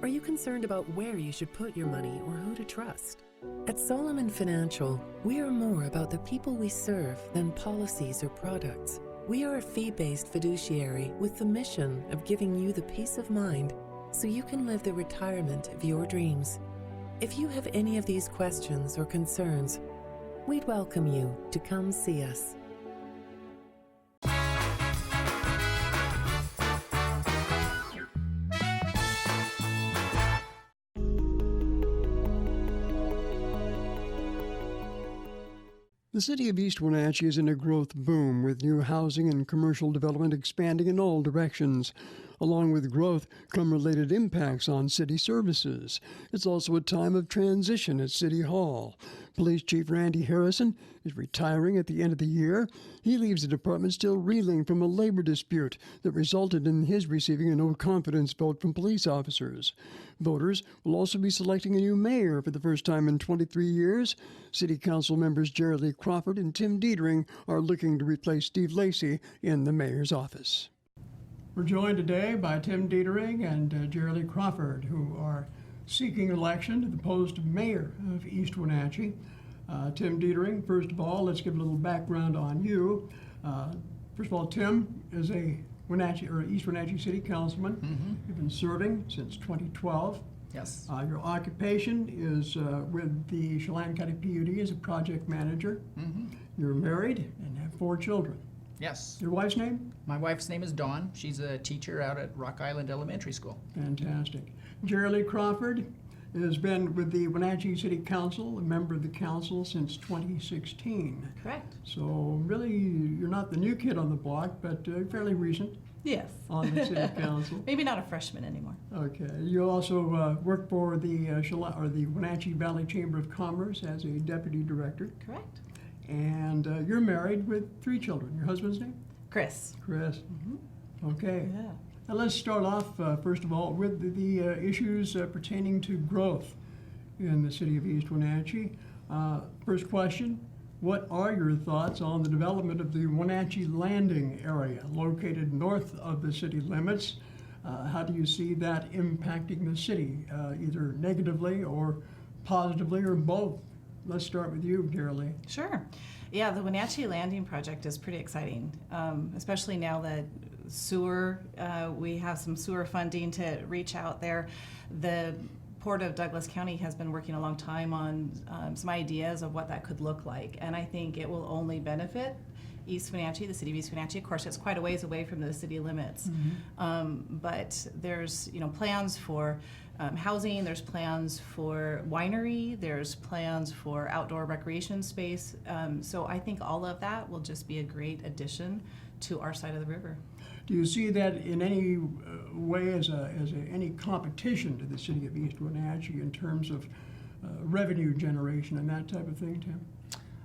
U: Are you concerned about where you should put your money or who to trust? At Solomon Financial, we are more about the people we serve than policies or products. We are a fee-based fiduciary with the mission of giving you the peace of mind so you can live the retirement of your dreams. If you have any of these questions or concerns, we'd welcome you to come see us.
B: The city of East Wenatchee is in a growth boom, with new housing and commercial development expanding in all directions. Along with growth come related impacts on city services. It's also a time of transition at City Hall. Police Chief Randy Harrison is retiring at the end of the year. He leaves the department still reeling from a labor dispute that resulted in his receiving a no-confidence vote from police officers. Voters will also be selecting a new mayor for the first time in 23 years. City Council members Jerrilea, Crawford, and Tim Detering are looking to replace Steve Lacey in the mayor's office. We're joined today by Tim Detering and Jerrilea Crawford, who are seeking election to the post of mayor of East Wenatchee. Tim Detering, first of all, let's give a little background on you. First of all, Tim is a East Wenatchee City Councilman. Mm-hmm. You've been serving since 2012.
V: Yes.
B: Your occupation is with the Chelan County PUD as a project manager. Mm-hmm. You're married and have 4 children.
V: Yes.
B: Your wife's name?
V: My wife's name is Dawn. She's a teacher out at Rock Island Elementary School.
B: Fantastic. Jerrilea Crawford has been with the Wenatchee City Council, a member of the council since 2016.
V: Correct.
B: So really, you're not the new kid on the block, but fairly recent.
V: Yes.
B: On the city council.
V: Maybe not a freshman anymore.
B: Okay. You also work for the the Wenatchee Valley Chamber of Commerce as a deputy director.
V: Correct.
B: And you're married with 3 children. Your husband's name?
V: Chris.
B: Chris. Mm-hmm. Okay.
V: Yeah.
B: Now let's start off, first of all, with the issues pertaining to growth in the city of East Wenatchee. First question, what are your thoughts on the development of the Wenatchee Landing area located north of the city limits? How do you see that impacting the city, either negatively or positively or both? Let's start with you, Jerrilea.
V: Sure. Yeah, the Wenatchee Landing project is pretty exciting, especially now that we have some sewer funding to reach out there. The Port of Douglas County has been working a long time on some ideas of what that could look like, and I think it will only benefit East Wenatchee, the city of East Wenatchee. Of course, it's quite a ways away from the city limits, but there's plans for housing, there's plans for winery, there's plans for outdoor recreation space. So I think all of that will just be a great addition to our side of the river.
B: Do you see that in any way as any competition to the city of East Wenatchee in terms of revenue generation and that type of thing, Tim?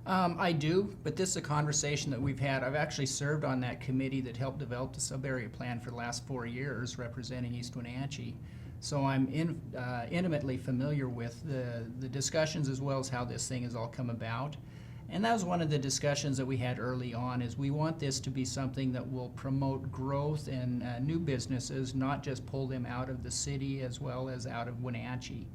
V: I do, but this is a conversation that we've had. I've actually served on that committee that helped develop the sub-area plan for the last 4 years representing East Wenatchee. So I'm intimately familiar with the discussions as well as how this thing has all come about. And that was one of the discussions that we had early on, is we want this to be something that will promote growth and new businesses, not just pull them out of the city as well as out of Wenatchee.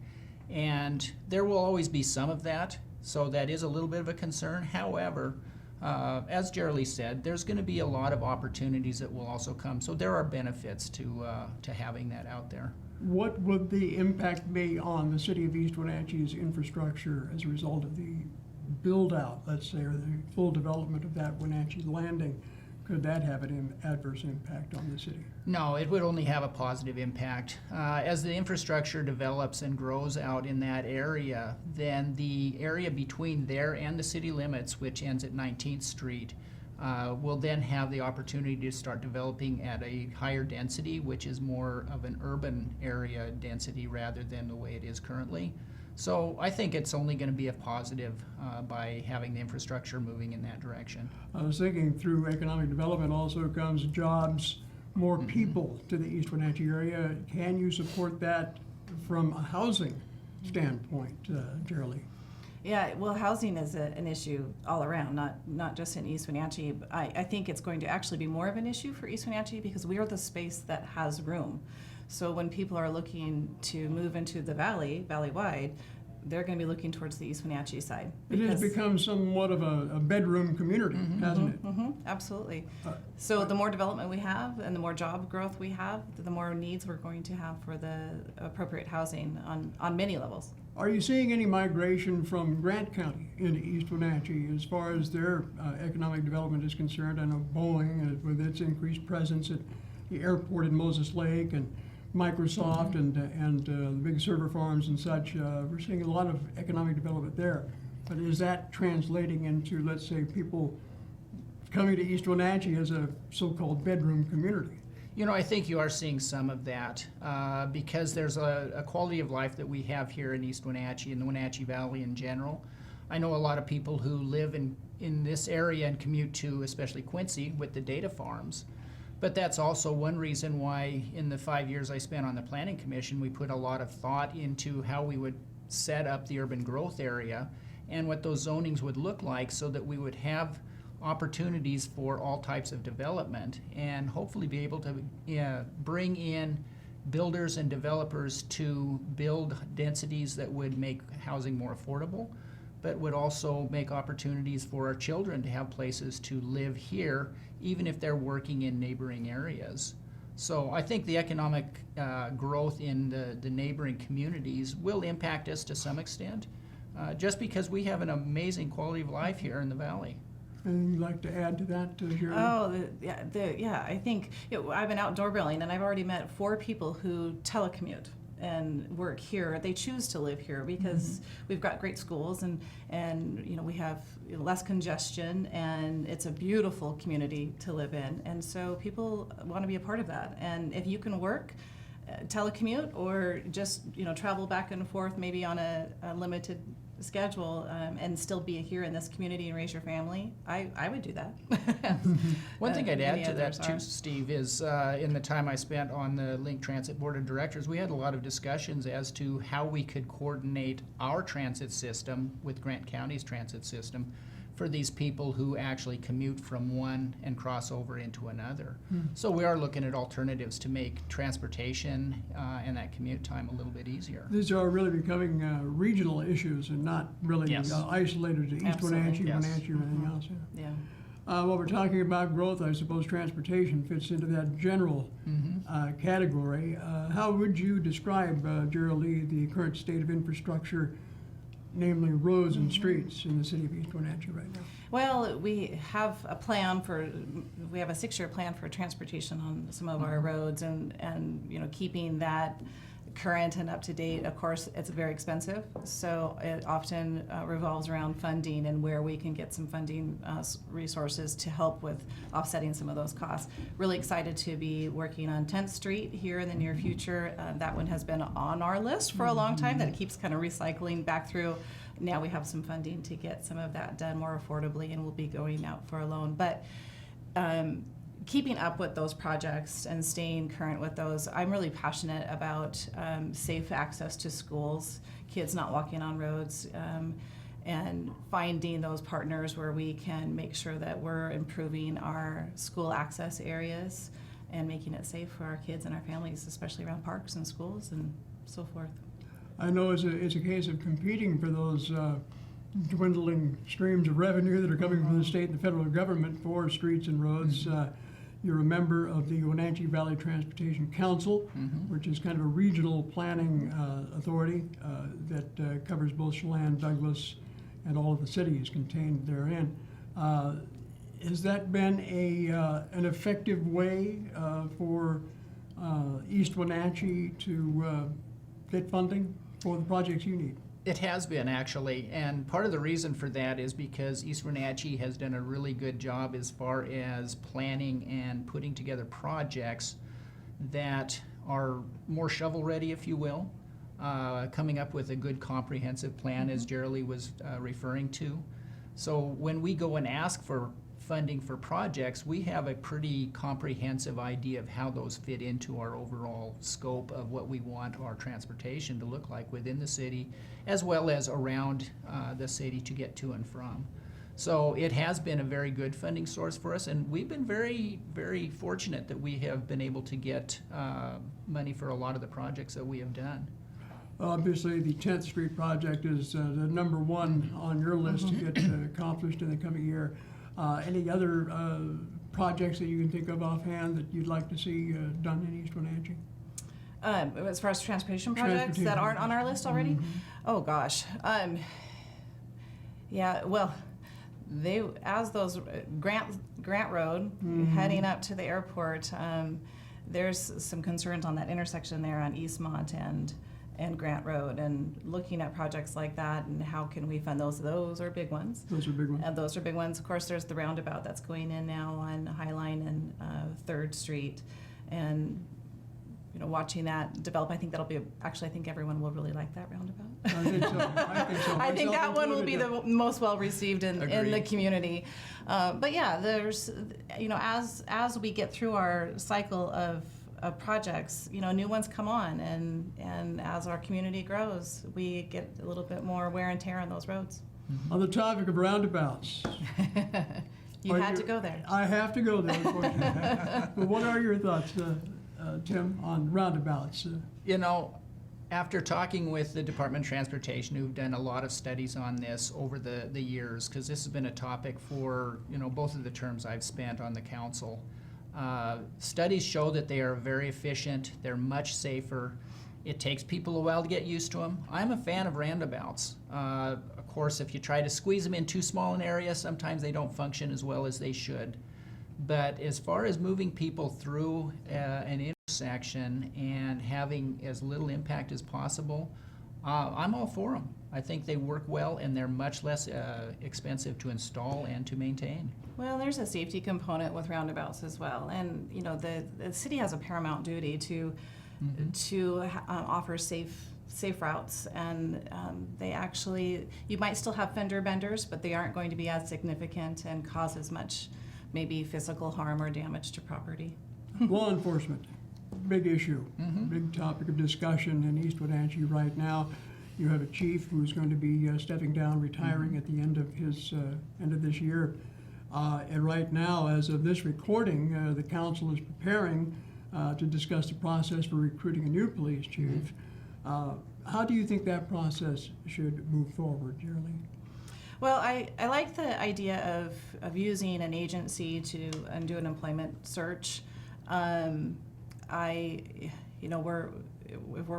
V: And there will always be some of that, so that is a little bit of a concern. However, as Jerrilea said, there's going to be a lot of opportunities that will also come, so there are benefits to having that out there.
B: What would the impact be on the city of East Wenatchee's infrastructure as a result of the build-out, let's say, or the full development of that Wenatchee Landing? Could that have an adverse impact on the city?
V: No, it would only have a positive impact. As the infrastructure develops and grows out in that area, then the area between there and the city limits, which ends at 19th Street, will then have the opportunity to start developing at a higher density, which is more of an urban area density rather than the way it is currently. So I think it's only going to be a positive by having the infrastructure moving in that direction.
B: I was thinking through economic development also comes jobs, more people to the East Wenatchee area. Can you support that from a housing standpoint, Jerrilea?
V: Yeah, well, housing is an issue all around, not just in East Wenatchee. But I think it's going to actually be more of an issue for East Wenatchee because we are the space that has room. So when people are looking to move into the valley-wide,
C: they're going to be looking towards the East Wenatchee side.
B: It has become somewhat of a bedroom community, hasn't it?
C: Absolutely. So the more development we have and the more job growth we have, the more needs we're going to have for the appropriate housing on many levels.
B: Are you seeing any migration from Grant County into East Wenatchee as far as their economic development is concerned? I know Boeing, with its increased presence at the airport in Moses Lake, and Microsoft and the big server farms and such, we're seeing a lot of economic development there. But is that translating into, let's say, people coming to East Wenatchee as a so-called bedroom community?
V: You know, I think you are seeing some of that because there's a quality of life that we have here in East Wenatchee and the Wenatchee Valley in general. I know a lot of people who live in this area and commute to, especially Quincy, with the data farms. But that's also one reason why in the 5 years I spent on the Planning Commission, we put a lot of thought into how we would set up the urban growth area and what those zonings would look like so that we would have opportunities for all types of development and hopefully be able to bring in builders and developers to build densities that would make housing more affordable, but would also make opportunities for our children to have places to live here, even if they're working in neighboring areas. So I think the economic growth in the neighboring communities will impact us to some extent, just because we have an amazing quality of life here in the valley.
B: Anything you'd like to add to that, Jerry?
C: I think I've been outdoor billing, and I've already met 4 people who telecommute and work here. They choose to live here because we've got great schools and we have less congestion, and it's a beautiful community to live in. And so people want to be a part of that. And if you can work, telecommute, or just travel back and forth, maybe on a limited schedule, and still be here in this community and raise your family, I would do that.
V: One thing I'd add to that too, Steve, is in the time I spent on the Link Transit Board of Directors, we had a lot of discussions as to how we could coordinate our transit system with Grant County's transit system for these people who actually commute from one and cross over into another. So we are looking at alternatives to make transportation and that commute time a little bit easier.
B: These are really becoming regional issues and not really isolated to East Wenatchee, Wenatchee, or anything else. While we're talking about growth, I suppose transportation fits into that general category. How would you describe, Jerrilea, the current state of infrastructure, namely roads and streets, in the city of East Wenatchee right now?
C: Well, we have a 6-year plan for transportation on some of our roads, and keeping that current and up to date. Of course, it's very expensive, so it often revolves around funding and where we can get some funding resources to help with offsetting some of those costs. Really excited to be working on 10th Street here in the near future. That one has been on our list for a long time, that it keeps kind of recycling back through. Now we have some funding to get some of that done more affordably, and we'll be going out for a loan. But keeping up with those projects and staying current with those, I'm really passionate about safe access to schools, kids not walking on roads, and finding those partners where we can make sure that we're improving our school access areas and making it safe for our kids and our families, especially around parks and schools and so forth.
B: I know it's a case of competing for those dwindling streams of revenue that are coming from the state and the federal government for streets and roads. You're a member of the Wenatchee Valley Transportation Council, which is kind of a regional planning authority that covers both Chelan, Douglas, and all of the cities contained therein. Has that been an effective way for East Wenatchee to get funding for the projects you need?
V: It has been, actually, and part of the reason for that is because East Wenatchee has done a really good job as far as planning and putting together projects that are more shovel-ready, if you will, coming up with a good comprehensive plan, as Jerrilea was referring to. So when we go and ask for funding for projects, we have a pretty comprehensive idea of how those fit into our overall scope of what we want our transportation to look like within the city, as well as around the city to get to and from. So it has been a very good funding source for us, and we've been very, very fortunate that we have been able to get money for a lot of the projects that we have done.
B: Obviously, the 10th Street project is the number one on your list to get accomplished in the coming year. Any other projects that you can think of offhand that you'd like to see done in East Wenatchee?
C: As far as transportation projects that aren't on our list already? Oh gosh. Yeah, well, as those Grant Road heading up to the airport, there's some concerns on that intersection there on Eastmont and Grant Road, and looking at projects like that and how can we fund those. Those are big ones.
B: Those are big ones.
C: And those are big ones. Of course, there's the roundabout that's going in now on Highline and 3rd Street, and watching that develop, I think that'll be actually, I think everyone will really like that roundabout.
B: I think so.
C: I think that one will be the most well received in the community. But yeah, there's, as we get through our cycle of projects, new ones come on, and as our community grows, we get a little bit more wear and tear on those roads.
B: On the topic of roundabouts.
C: You had to go there.
B: I have to go there, unfortunately. But what are your thoughts, Tim, on roundabouts?
V: After talking with the Department of Transportation, who've done a lot of studies on this over the years, because this has been a topic for both of the terms I've spent on the council, studies show that they are very efficient, they're much safer. It takes people a while to get used to them. I'm a fan of roundabouts. Of course, if you try to squeeze them in too small an area, sometimes they don't function as well as they should. But as far as moving people through an intersection and having as little impact as possible, I'm all for them. I think they work well, and they're much less expensive to install and to maintain.
C: Well, there's a safety component with roundabouts as well, and the city has a paramount duty to offer safe routes, and they actually, you might still have fender benders, but they aren't going to be as significant and cause as much maybe physical harm or damage to property.
B: Law enforcement, big issue, big topic of discussion in East Wenatchee right now. You have a chief who's going to be stepping down, retiring at the end of this year. And right now, as of this recording, the council is preparing to discuss the process for recruiting a new police chief. How do you think that process should move forward, Jerrilea?
C: Well, I like the idea of using an agency to do an employment search. We're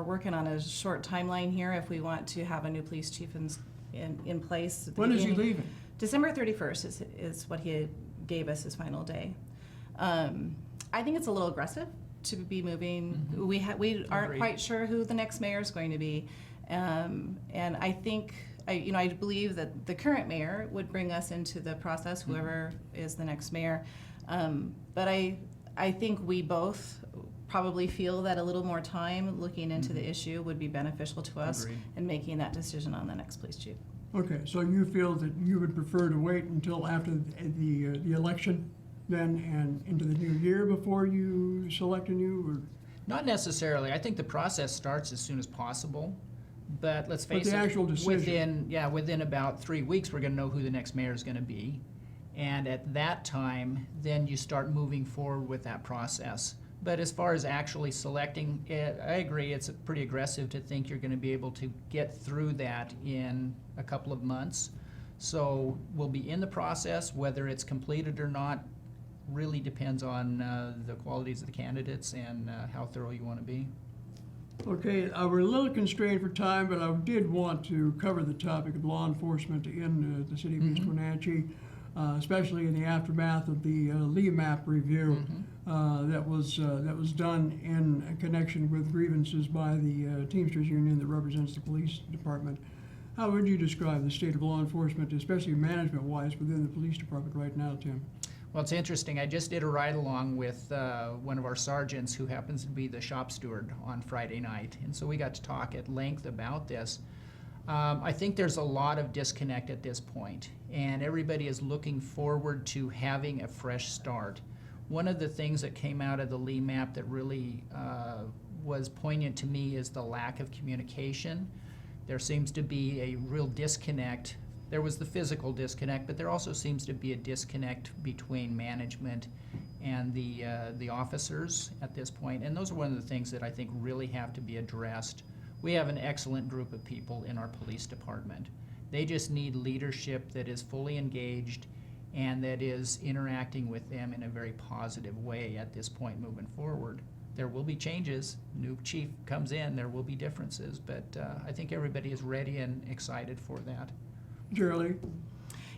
C: working on a short timeline here if we want to have a new police chief in place.
B: When is he leaving?
C: December 31st is what he gave us his final day. I think it's a little aggressive to be moving. We aren't quite sure who the next mayor is going to be, and I think I believe that the current mayor would bring us into the process, whoever is the next mayor. But I think we both probably feel that a little more time looking into the issue would be beneficial to us in making that decision on the next police chief.
B: Okay, so you feel that you would prefer to wait until after the election then and into the new year before you select a new? Or?
V: Not necessarily. I think the process starts as soon as possible. But let's face
B: it, the actual decision.
V: within about 3 weeks, we're going to know who the next mayor is going to be. And at that time, then you start moving forward with that process. But as far as actually selecting, I agree, it's pretty aggressive to think you're going to be able to get through that in a couple of months. So we'll be in the process. Whether it's completed or not really depends on the qualities of the candidates and how thorough you want to be.
B: Okay, we're a little constrained for time, but I did want to cover the topic of law enforcement in the city of East Wenatchee, especially in the aftermath of the LEMAP review that was done in connection with grievances by the Teamsters Union that represents the police department. How would you describe the state of law enforcement, especially management-wise, within the police department right now, Tim?
V: Well, it's interesting. I just did a ride-along with one of our sergeants who happens to be the shop steward on Friday night, and so we got to talk at length about this. I think there's a lot of disconnect at this point, and everybody is looking forward to having a fresh start. One of the things that came out of the LEMAP that really was poignant to me is the lack of communication. There seems to be a real disconnect. There was the physical disconnect, but there also seems to be a disconnect between management and the officers at this point. And those are one of the things that I think really have to be addressed We have an excellent group of people in our police department. They just need leadership that is fully engaged and that is interacting with them in a very positive way at this point moving forward. There will be changes. New chief comes in, there will be differences, but I think everybody is ready and excited for that.
B: Jerrilea?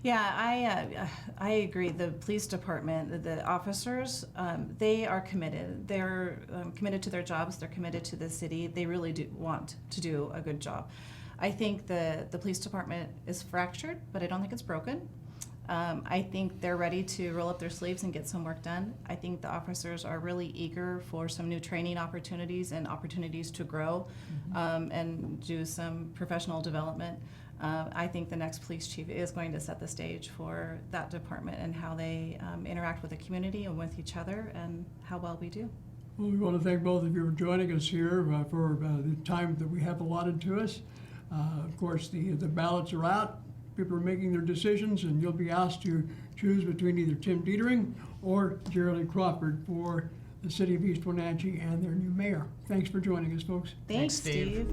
C: Yeah, I agree. The police department, the officers, they are committed. They're committed to their jobs. They're committed to the city. They really do want to do a good job. I think the police department is fractured, but I don't think it's broken. I think they're ready to roll up their sleeves and get some work done. I think the officers are really eager for some new training opportunities and opportunities to grow and do some professional development. I think the next police chief is going to set the stage for that department and how they interact with the community and with each other and how well we do.
B: Well, we want to thank both of you for joining us here for the time that we have allotted to us. Of course, the ballots are out. People are making their decisions, and you'll be asked to choose between either Tim Detering or Jerrilea Crawford for the city of East Wenatchee and their new mayor. Thanks for joining us, folks.
C: Thanks, Steve.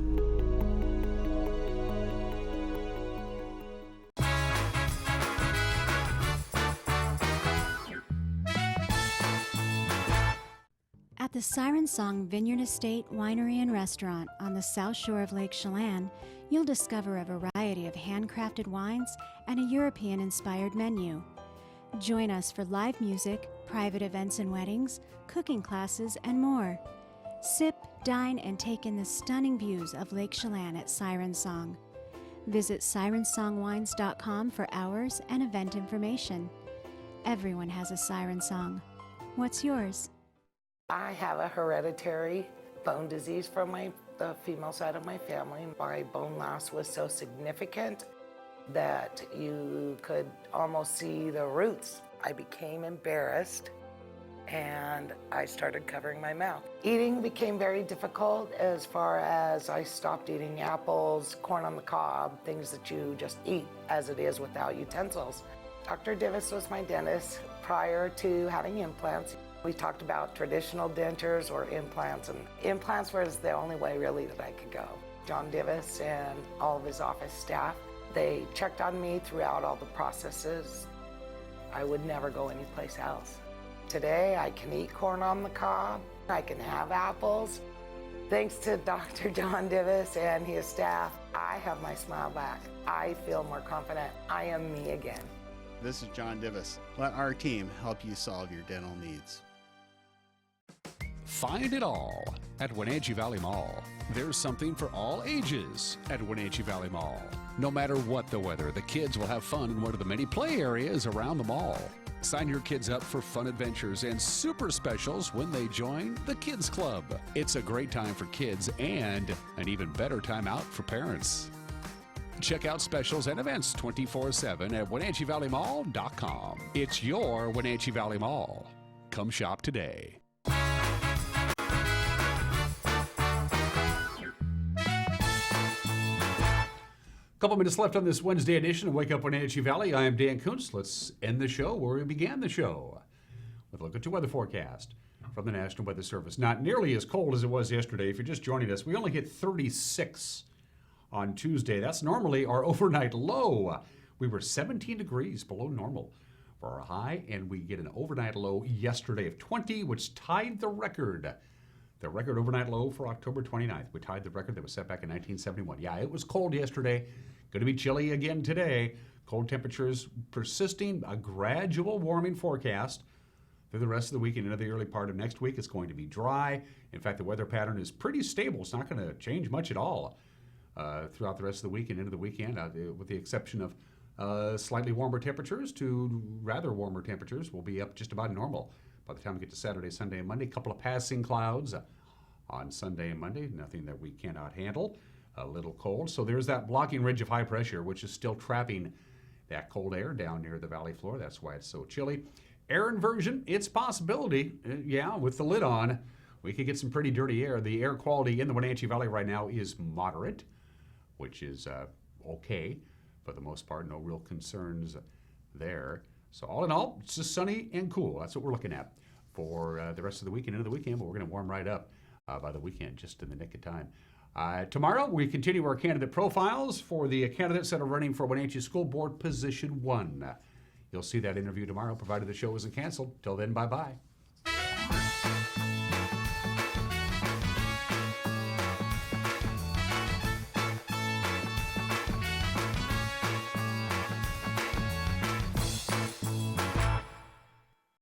H: At the Siren Song Vineyard Estate Winery and Restaurant on the south shore of Lake Chelan, you'll discover a variety of handcrafted wines and a European-inspired menu. Join us for live music, private events and weddings, cooking classes, and more. Sip, dine, and take in the stunning views of Lake Chelan at Siren Song. Visit sirensongwines.com for hours and event information. Everyone has a siren song. What's yours?
E: I have a hereditary bone disease from the female side of my family. My bone loss was so significant that you could almost see the roots. I became embarrassed and I started covering my mouth. Eating became very difficult as far as I stopped eating apples, corn on the cob, things that you just eat as it is without utensils. Dr. Divis was my dentist prior to having implants. We talked about traditional dentures or implants, and implants was the only way really that I could go. John Divis and all of his office staff, they checked on me throughout all the processes. I would never go anyplace else. Today, I can eat corn on the cob. I can have apples. Thanks to Dr. John Divis and his staff, I have my smile back. I feel more confident. I am me again.
F: This is John Divis. Let our team help you solve your dental needs.
A: Find it all at Wenatchee Valley Mall. There's something for all ages at Wenatchee Valley Mall. No matter what the weather, the kids will have fun in one of the many play areas around the mall. Sign your kids up for fun adventures and super specials when they join the Kids Club. It's a great time for kids and an even better time out for parents. Check out specials and events 24/7 at WenatcheeValleyMall.com. It's your Wenatchee Valley Mall. Come shop today. Couple minutes left on this Wednesday edition of Wake Up Wenatchee Valley. I am Dan Kuntz. Let's end the show where we began the show with a look at your weather forecast from the National Weather Service. Not nearly as cold as it was yesterday. If you're just joining us, we only hit 36 on Tuesday. That's normally our overnight low. We were 17 degrees below normal for our high, and we get an overnight low yesterday of 20, which tied the record. The record overnight low for October 29th. We tied the record that was set back in 1971. Yeah, it was cold yesterday. Going to be chilly again today. Cold temperatures persisting, a gradual warming forecast through the rest of the week and into the early part of next week. It's going to be dry. In fact, the weather pattern is pretty stable. It's not going to change much at all throughout the rest of the week and into the weekend, with the exception of slightly warmer temperatures to rather warmer temperatures. Will be up just about normal by the time we get to Saturday, Sunday, and Monday. A couple of passing clouds on Sunday and Monday. Nothing that we cannot handle. A little cold. So there's that blocking ridge of high pressure, which is still trapping that cold air down near the valley floor. That's why it's so chilly. Air inversion, it's a possibility. Yeah, with the lid on, we could get some pretty dirty air. The air quality in the Wenatchee Valley right now is moderate, which is okay for the most part. No real concerns there. So all in all, it's just sunny and cool. That's what we're looking at for the rest of the week and into the weekend, but we're going to warm right up by the weekend, just in the nick of time. Tomorrow, we continue our candidate profiles for the candidates that are running for Wenatchee School Board Position 1. You'll see that interview tomorrow, provided the show isn't canceled. Till then, bye-bye.